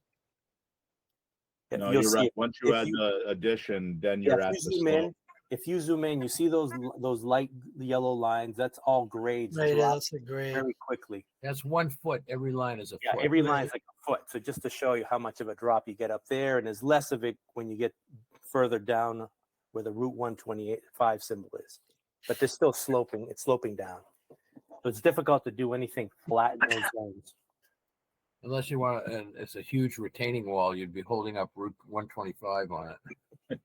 No, you'll you're see right. it. Once you If add you- the addition, then Yeah, you're at the slope. if you zoom in, you see those light yellow lines. That's all grades Right, yeah, drop that's a grade. very quickly. That's 1 foot. Every line is a Yeah, foot. every Right. line's like a foot. So just to show you how much of a drop you get up there, and there's less of it when you get further down where the Route 125 symbol is. But there's still sloping. It's sloping down. So it's difficult to do anything flat in those zones. Unless you want, and it's a huge retaining wall, you'd be holding up Route 125 on it.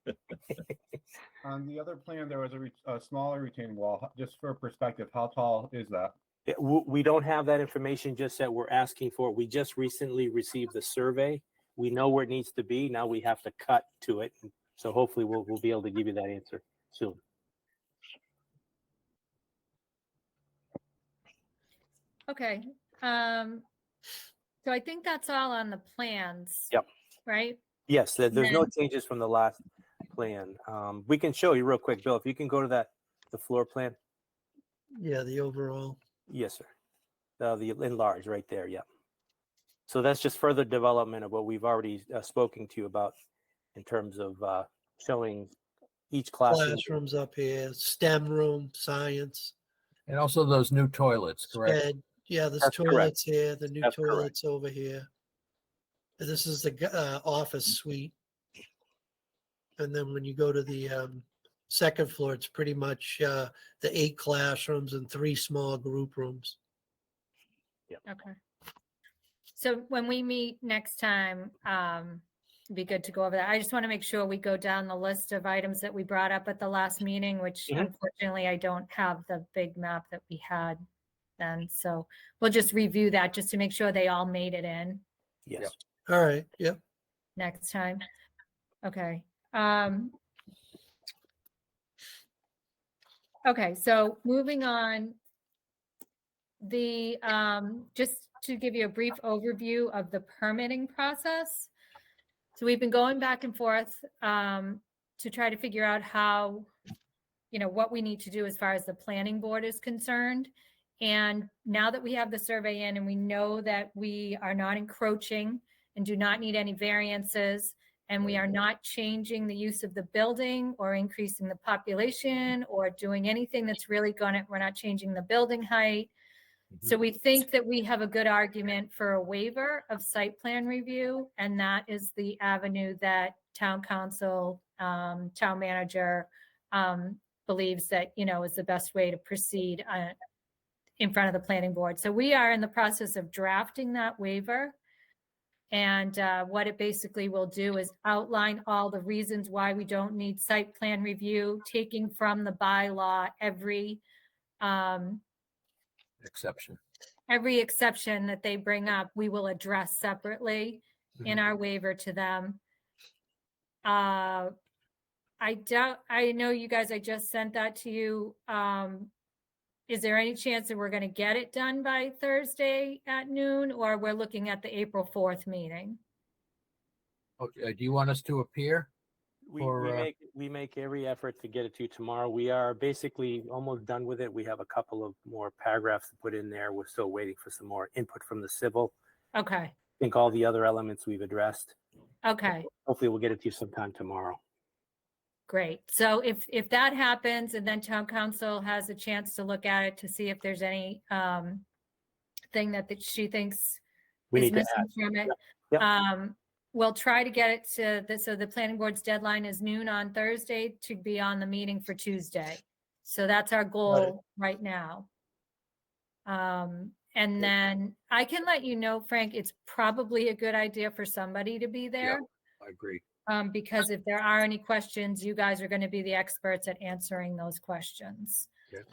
On the other plan, there was a smaller retaining wall. Just for perspective, how tall is that? We don't have that information just yet. We're asking for it. We just recently received the survey. We know where it needs to be. Now we have to cut to it. So hopefully we'll be able to give you that answer soon. okay. So I think that's all on the plans. Yep. Right? Yes, there's no then- changes from the last plan. We can show you real quick, Bill. If you can go to the floor plan. Yeah, the overall. Yes, sir. The enlarge right there. Yeah. So that's just further development of what we've already spoken to you about in terms of showing each classroom. Classrooms up here, STEM room, science, And also those new toilets, correct? ed. Yeah, there's That's correct. toilets here, the new That's correct. toilets over here. And this is the office suite. And then when you go to the second floor, it's pretty much the 8 classrooms and 3 small group rooms. Okay. So when we meet next time, it'd be good to go over that. I just want to make sure we go down the list of items that we brought up at the last meeting, which Mhm. unfortunately I don't have the big map that we had then. So we'll just review that just to make sure they all made it in Yes. Yep. All right, yep. next time. Okay. Okay, so moving on, just to give you a brief overview of the permitting process. So we've been going back and forth to try to figure out how, what we need to do as far as the planning board is concerned. And now that we have the survey in and we know that we are not encroaching and do not need any variances, And we are not changing the use of the building or increasing the population or doing anything that's really we're not changing the building height. So we think that we have a good argument for a waiver of site plan review, and that is the avenue that town council, town manager believes that, is the best way to proceed in front of the planning board. So we are in the process of drafting that waiver. And what it basically will do is outline all the reasons why we don't need site plan review, taking from the bylaw every exception that they bring up, we will address separately in our waiver to them. I know you guys, I just sent that to you. Is there any chance that we're going to get it done by Thursday at noon, or we're looking at the April 4th meeting? Okay, do you want us to appear? We Or, make every effort to get it to you tomorrow. We are basically almost done with it. We have a couple of more paragraphs to put in there. We're still waiting for some more input from the civil. Okay, I think all the other elements we've addressed. okay, Hopefully we'll get it to you sometime tomorrow. great. So if that happens and then town council has a chance to look at it to see if there's any thing that she thinks We is need to missing add. from it. Yep. We'll try to get it so the planning board's deadline is noon on Thursday to be on the meeting for Tuesday. So that's our goal right now. And then I can let you know, Frank, it's probably a good idea for somebody to be there. I agree. Because if there are any questions, you guys are going to be the experts at answering those questions. Okay.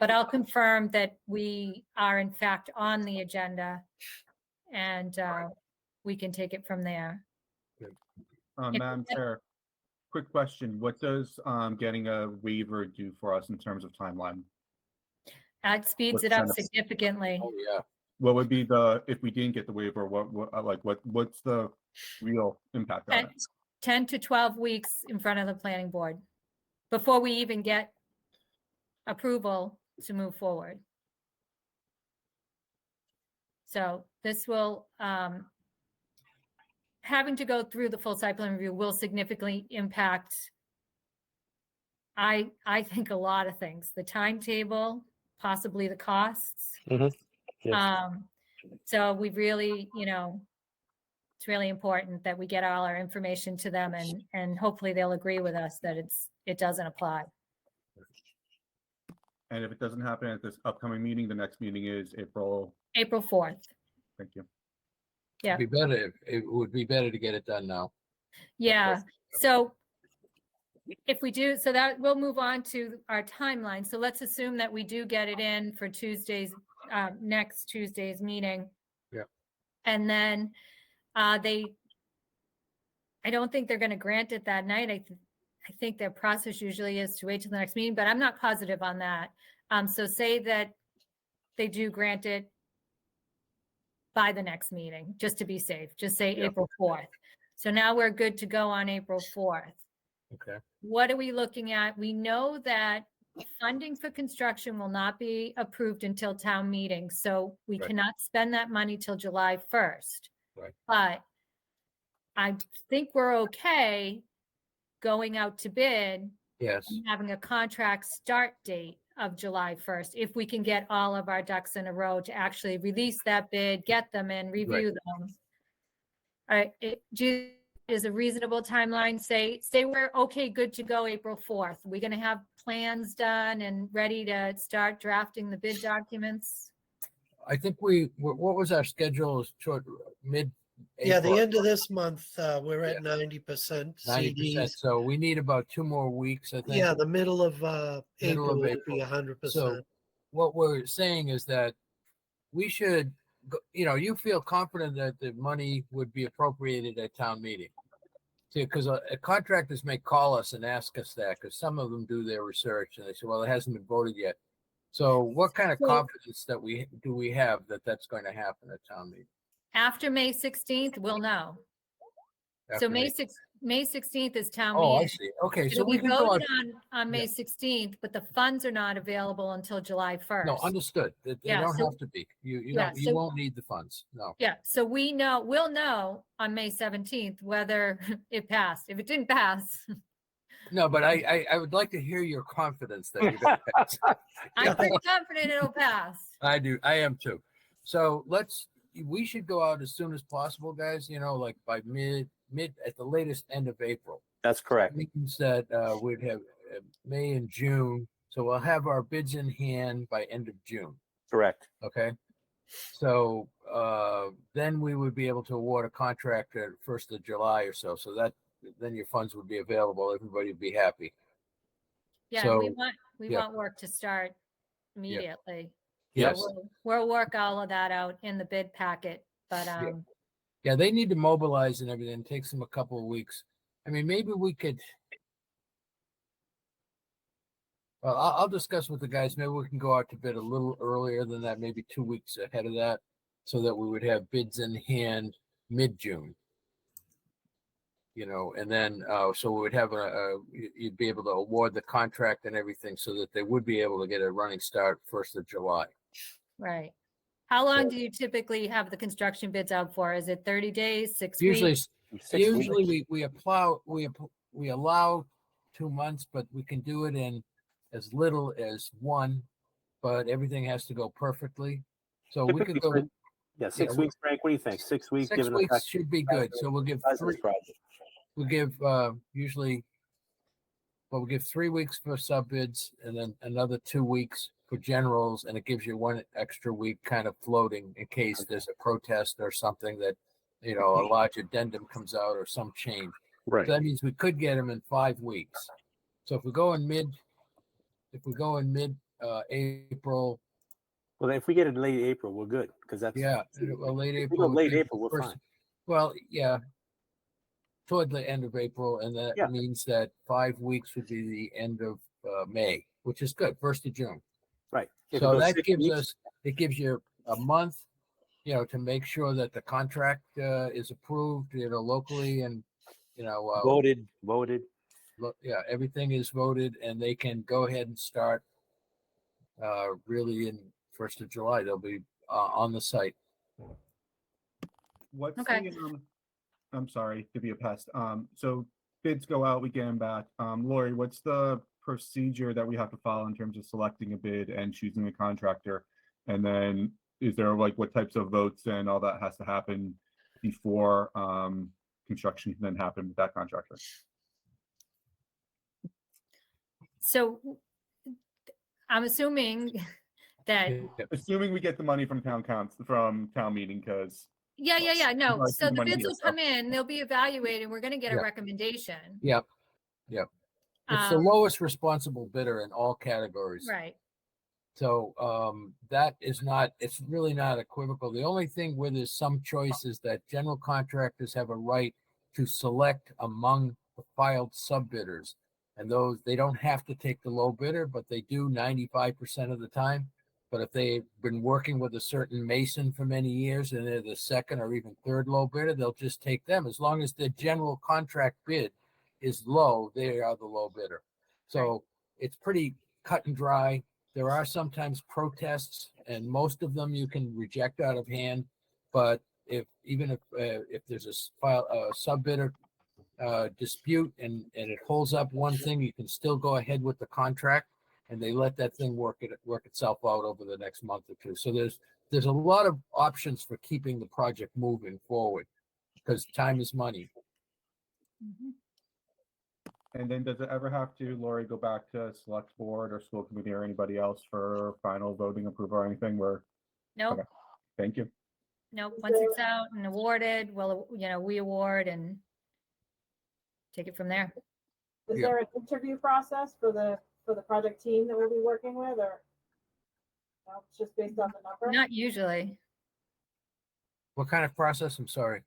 But I'll confirm that we are in fact on the agenda, and we can take it from there. Madam Chair, quick question. What does getting a waiver do for us in terms of timeline? It speeds What it up kind of- significantly. Oh, yeah. What would be if we didn't get the waiver, what's the real impact on it? 10 to 12 weeks in front of the planning board before we even get approval to move forward. So this will, having to go through the full site plan review will significantly impact, I think, a lot of things, the timetable, possibly the costs. Yes. So we really, it's really important that we get all our information to them, and hopefully they'll agree with us that it doesn't apply. And if it doesn't happen at this upcoming meeting, the next meeting is April. April 4th. Thank you. Yeah. It would be better to get it done now. Yeah. So if we do, so that we'll move on to our timeline. So let's assume that we do get it in for next Tuesday's meeting. Yeah. And then I don't think they're going to grant it that night. I think their process usually is to wait till the next meeting, but I'm not positive on that. So say that they do grant it by the next meeting, just to be safe, just say April 4th. So now we're good to go on April 4th. Okay. What are we looking at? We know that funding for construction will not be approved until town meeting. So we cannot spend that money till July 1st. Right. But I think we're okay going out to bid. Yes. And having a contract start date of July 1st, if we can get all of our ducks in a row to actually release that bid, get them in, review them. All right, is a reasonable timeline, say we're okay, good to go April 4th. We're going to have plans done and ready to start drafting the bid documents. I think what was our schedule? Short mid. Yeah, the end of this month, we're at 90% 90%. CDs. So we need about 2 more weeks, I think. Yeah, the middle of April would April. be 100%. So what we're saying is that we should, you feel confident that the money would be appropriated at town meeting. See, because contractors may call us and ask us that, because some of them do their research and they say, well, it hasn't been voted yet. So what kind of confidence do we have that that's going to happen at town meeting? After May 16th, we'll know. So May May 16th is town Oh, I meeting. see. Okay, so It'll we be can go out. voted on May 16th, but the funds are not available until July 1st. No, understood. They Yeah, don't so- have to be. You yeah, don't, you so- won't need the funds. No. Yeah, so we'll know on May 17th whether it passed. If it didn't pass, No, but I would like to hear your confidence that you're going to pass. I'm pretty confident it'll pass. I do. I am too. So we should go out as soon as possible, guys, like by mid at the latest end of April. That's correct. Means that we'd have May and June. So we'll have our bids in hand by end of June. Correct. Okay. So then we would be able to award a contract at 1st of July or so. So that then your funds would be available. Everybody would be happy. Yeah, So, we yeah. want work to start immediately. Yes. So we'll work all of that out in the bid packet, but Yeah, they need to mobilize and everything. It takes them a couple of weeks. I mean, maybe we could. Well, I'll discuss with the guys. Maybe we can go out to bid a little earlier than that, maybe 2 weeks ahead of that, so that we would have bids in hand mid-June. And then so we would have you'd be able to award the contract and everything, so that they would be able to get a running start 1st of July. right. How long So- do you typically have the construction bids out for? Is it 30 days, 6 Usually, weeks? 6 weeks. usually we allow 2 months, but we can do it in as little as 1. But everything has to go perfectly. So we could go. Yeah, 6 we- weeks, Frank. What do you think? 6 weeks. 6 given the weeks fact- should be good. So we'll give size of 3. this project. We'll give usually. Well, we'll give 3 weeks for sub bids, and then another 2 weeks for generals, and it gives you 1 extra week kind of floating in case there's a protest or something that a large addendum comes out or some change. Right. So that means we could get them in 5 weeks. So if we go in mid April, Well, if we get it in late April, we're good because that's yeah, well, late If we April. go would late be April, we're first- fine. Well, yeah, toward the end of April, and that Yeah. means that 5 weeks would be the end of May, which is good, 1st of June. Right. If it So goes that 6 gives weeks, gives you a month, to make sure that the contract is approved, locally, and voted. everything is voted, and they can go ahead and start really in 1st of July. They'll be on the site. What's Okay. the, I'm sorry to be a pest. So bids go out, we get them back. Lori, what's the procedure that we have to follow in terms of selecting a bid and choosing a contractor? And then is there what types of votes and all that has to happen before construction can then happen with that contractor? So I'm assuming that, Yeah. Assuming we get the money from town meeting, because yeah, no. Well, I see So the the money bids here, will so- come in, they'll be evaluated. We're going to get a Yeah. recommendation. Yep. It's the Um, lowest responsible bidder in all categories. Right. So that is not, it's really not equivocal. The only thing where there's some choice is that general contractors have a right to select among the filed sub bidders. And those, they don't have to take the low bidder, but they do 95% of the time. But if they've been working with a certain mason for many years and they're the second or even third low bidder, they'll just take them. As long as the general contract bid is low, they are the low bidder. So it's pretty cut and dry. There are sometimes protests, and most of them you can reject out of hand. But if there's a sub bidder dispute and it holds up one thing, you can still go ahead with the contract, and they let that thing work itself out over the next month or two. So there's a lot of options for keeping the project moving forward, because time is money. Mhm. and then does it ever have to, Lori, go back to select board or school committee or anybody else for final voting approval or anything where, Nope, Okay. thank you. nope. Is Once there- it's out and awarded, we award and take it from there. Is Yeah. there an interview process for the project team that we'll be working with, or? No, it's just based on the number? Not usually. What kind of process? I'm sorry.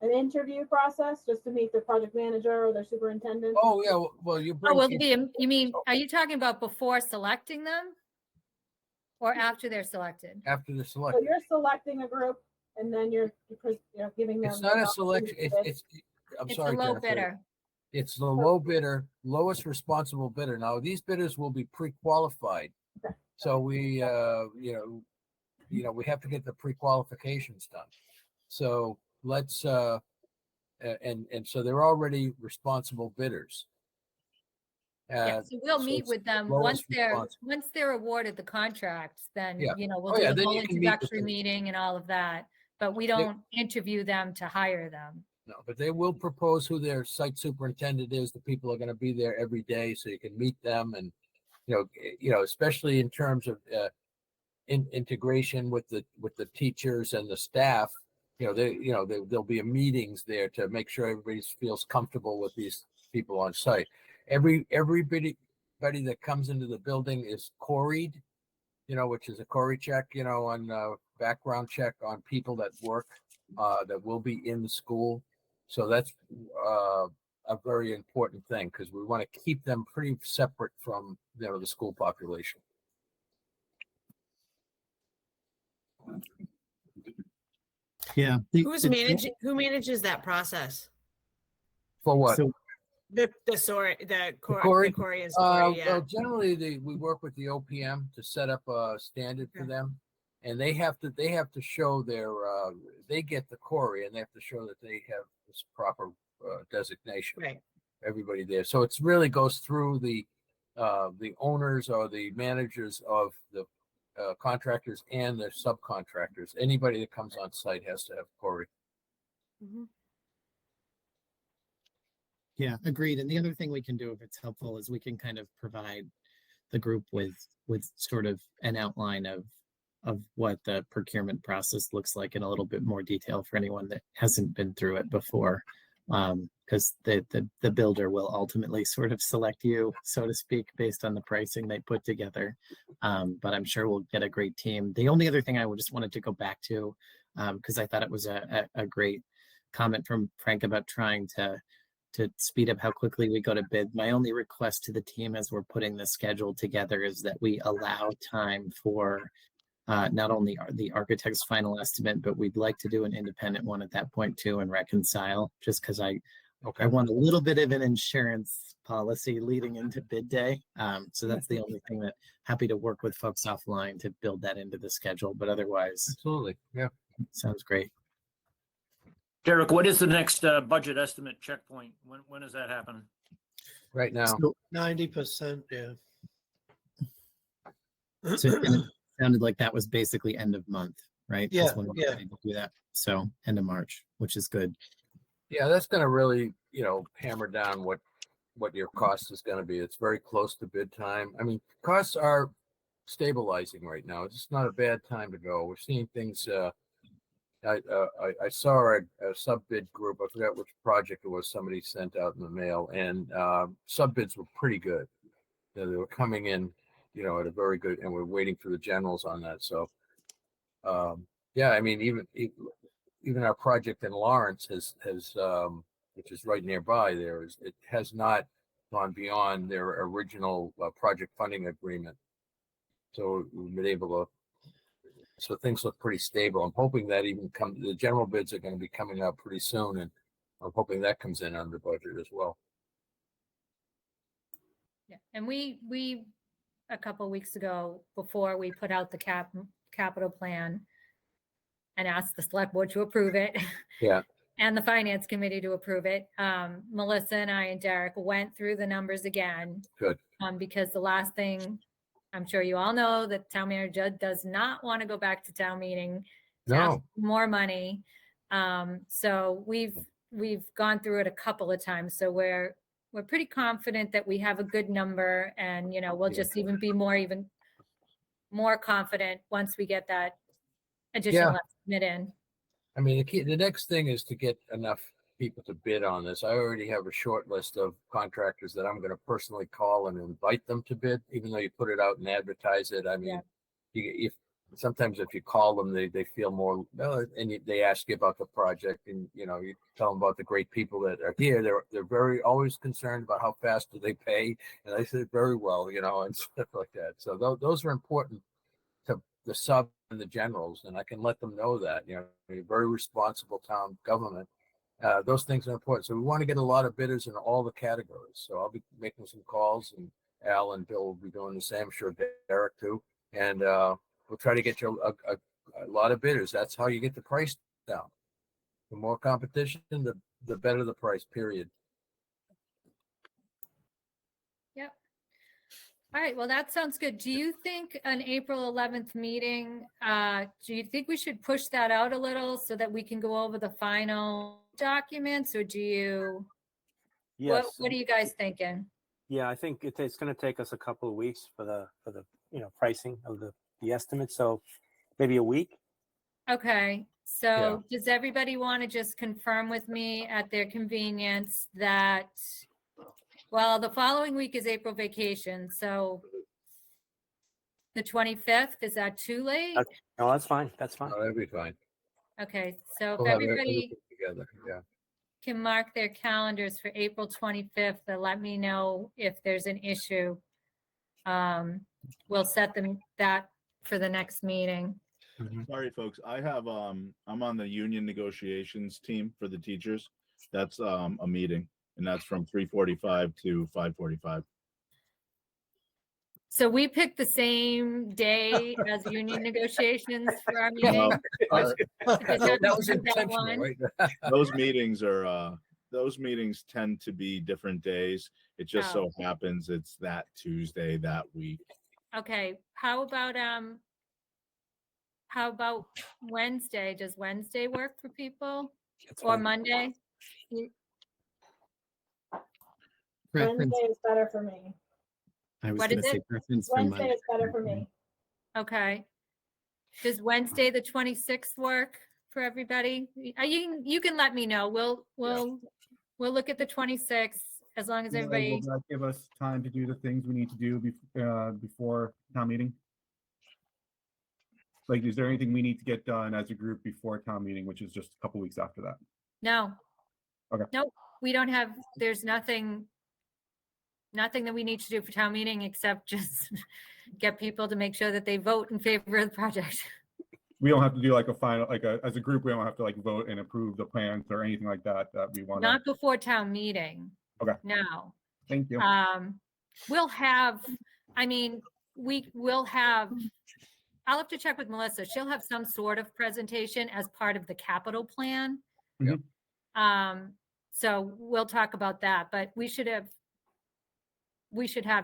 An interview process, just to meet the project manager or their superintendent? Oh, yeah. Well, you Oh, bring well, people- you mean, are you talking about before selecting them? Or after they're selected? after the So selection. you're selecting a group and then you're giving them. It's not an a selection. opportunity to bid? I'm It's sorry, the low Jennifer. bidder. It's the low bidder, lowest responsible bidder. Now, these bidders will be pre-qualified. So we, we have to get the pre-qualifications done. So let's, and so they're already responsible bidders. Yeah, so we'll so meet it's with them lowest once they're awarded the contracts, then, Yeah. we'll Oh, do yeah, the then whole you can meet with introductory them. meeting and all of that. But we don't interview them to hire them. No, but they will propose who their site superintendent is. The people are going to be there every day, so you can meet them, and especially in terms of integration with the teachers and the staff. There'll be meetings there to make sure everybody feels comfortable with these people on site. Everybody that comes into the building is quarried, which is a Corey check, on background check on people that work, that will be in the school. So that's a very important thing, because we want to keep them pretty separate from, the school population. Yeah. Who manages that process? For what? So The Corey? Corey is Corey, yeah. Well, generally we work with the OPM to set up a standard for them, and they have to show their they get the Corey, and they have to show that they have this proper designation. Right. Everybody there, so it's really goes through the owners or the managers of the contractors and the subcontractors. Anybody that comes on site has to have Corey. Mhm. yeah, agreed. And the other thing we can do, if it's helpful, is we can kind of provide the group with sort of an outline of what the procurement process looks like in a little bit more detail for anyone that hasn't been through it before. Because the builder will ultimately sort of select you, so to speak, based on the pricing they put together. But I'm sure we'll get a great team. The only other thing I just wanted to go back to, because I thought it was a great comment from Frank about trying to speed up how quickly we go to bid. My only request to the team as we're putting the schedule together is that we allow time for not only the architect's final estimate, but we'd like to do an independent one at that point too and reconcile, just because I want a little bit of an insurance policy leading into bid day. So that's the only thing that happy to work with folks offline to build that into the schedule. But otherwise, Absolutely, yeah. Sounds great. Derek, what is the next budget estimate checkpoint? When does that happen? Right now. So, 90%, yeah. and it sounded like that was basically end of month, right? Yeah, That's when we're yeah. ready to do that. So end of March, which is good. Yeah, that's going to really, hammer down what your cost is going to be. It's very close to bid time. I mean, costs are stabilizing right now. It's not a bad time to go. We're seeing things. I saw a sub bid group. I forgot which project it was. Somebody sent out in the mail, and sub bids were pretty good. They were coming in, at a very good, and we're waiting for the generals on that. So, yeah, I mean, even our project in Lawrence has which is right nearby there, it has not gone beyond their original project funding agreement. So we've been able to. So things look pretty stable. I'm hoping that the general bids are going to be coming out pretty soon, and I'm hoping that comes in under budget as well. Yeah, and we a couple weeks ago, before we put out the capital plan and asked the select board to approve it. Yeah. And the finance committee to approve it. Melissa and I and Derek went through the numbers again. Good. Because the last thing, I'm sure you all know, that town manager does not want to go back to town meeting to ask No. for more money. So we've gone through it a couple of times. So we're pretty confident that we have a good number, and we'll just even be more confident once we get that additional estimate in. I mean, the next thing is to get enough people to bid on this. I already have a short list of contractors that I'm going to personally call and invite them to bid, even though you put it out and advertise it. I mean, sometimes if you call them, they feel more, and they ask you about the project, and you tell them about the great people that are here. They're very always concerned about how fast do they pay, and I said very well, and stuff like that. So those are important to the sub and the generals, and I can let them know that you're a very responsible town government, Those things are important. So we want to get a lot of bidders in all the categories. So I'll be making some calls, and Al and Bill will be doing the same. I'm sure Derek too. And we'll try to get you a lot of bidders. That's how you get the price down. The more competition, the better the price, period. Yep. All right, well, that sounds good. Do you think an April 11th meeting, do you think we should push that out a little so that we can go over the final documents, or do you, Yes. what are you guys thinking? Yeah, I think it's going to take us a couple of weeks for the pricing of the estimate. So maybe a week. Okay, so does everybody want to just confirm with me at their convenience that, well, the following week is April vacation, so the 25th, is that too late? No, that's fine. That's fine. No, that'd be fine. Okay, so if We'll have everybody everything together. Yeah. can mark their calendars for April 25th, then let me know if there's an issue. We'll set them that for the next meeting. Sorry, folks. I'm on the union negotiations team for the teachers. That's a meeting, and that's from 3:45 to 5:45. So we picked the same day as union negotiations for our No, meeting. That was That intentional, one. right? those meetings tend to be different days. It just so happens it's that Tuesday that week. Okay, how about Wednesday? Does Wednesday work for people? That's Or fine. Monday? Preference, Wednesday is better for me. I was What going is to say it? preference for Wednesday Monday. is better for me. Okay. Does Wednesday, the 26th work for everybody? You can let me know. We'll look at the 26th as long as Will everybody, that give us time to do the things we need to do before town meeting? Like, is there anything we need to get done as a group before town meeting, which is just a couple weeks after that? no. Okay. Nope, we don't have, there's nothing that we need to do for town meeting except just get people to make sure that they vote in favor of the project. We don't have to do like a final, as a group, we don't have to like vote and approve the plans or anything like that we want to. Not before town meeting. Okay. No. Thank you. We'll have, we will have, I'll have to check with Melissa. She'll have some sort of presentation as part of the capital plan. Yep. So we'll talk about that, but we should have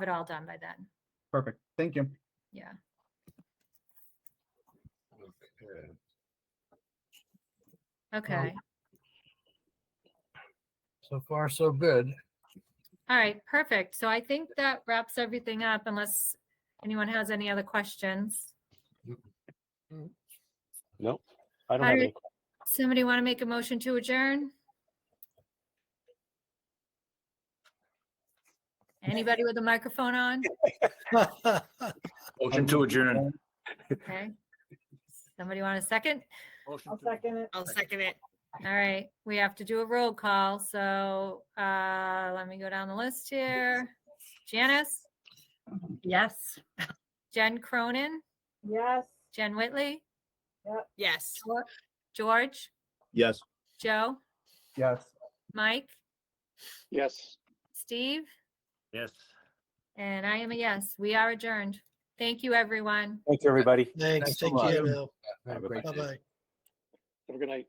it all done by then. Perfect. Thank you. Yeah. Okay. Okay. So far, so good. All right, perfect. So I think that wraps everything up unless anyone has any other questions. Nope. I don't How have did- any. Somebody want to make a motion to adjourn? Anybody with a microphone on? Motion to adjourn. Okay. Somebody want a second? Motion I'll to- second it. I'll second it. All right, we have to do a roll call. So let me go down the list here. Janice, Yes. Jen Cronin, Yes. Jen Whitley, Yes. George, Yes. Joe, Yes. Mike, Yes. Steve, Yes. and I am a yes. We are adjourned. Thank you, everyone. Thank you, everybody. Thanks. Thanks a Take lot. care now. Have a great day. Bye-bye. Have a good night.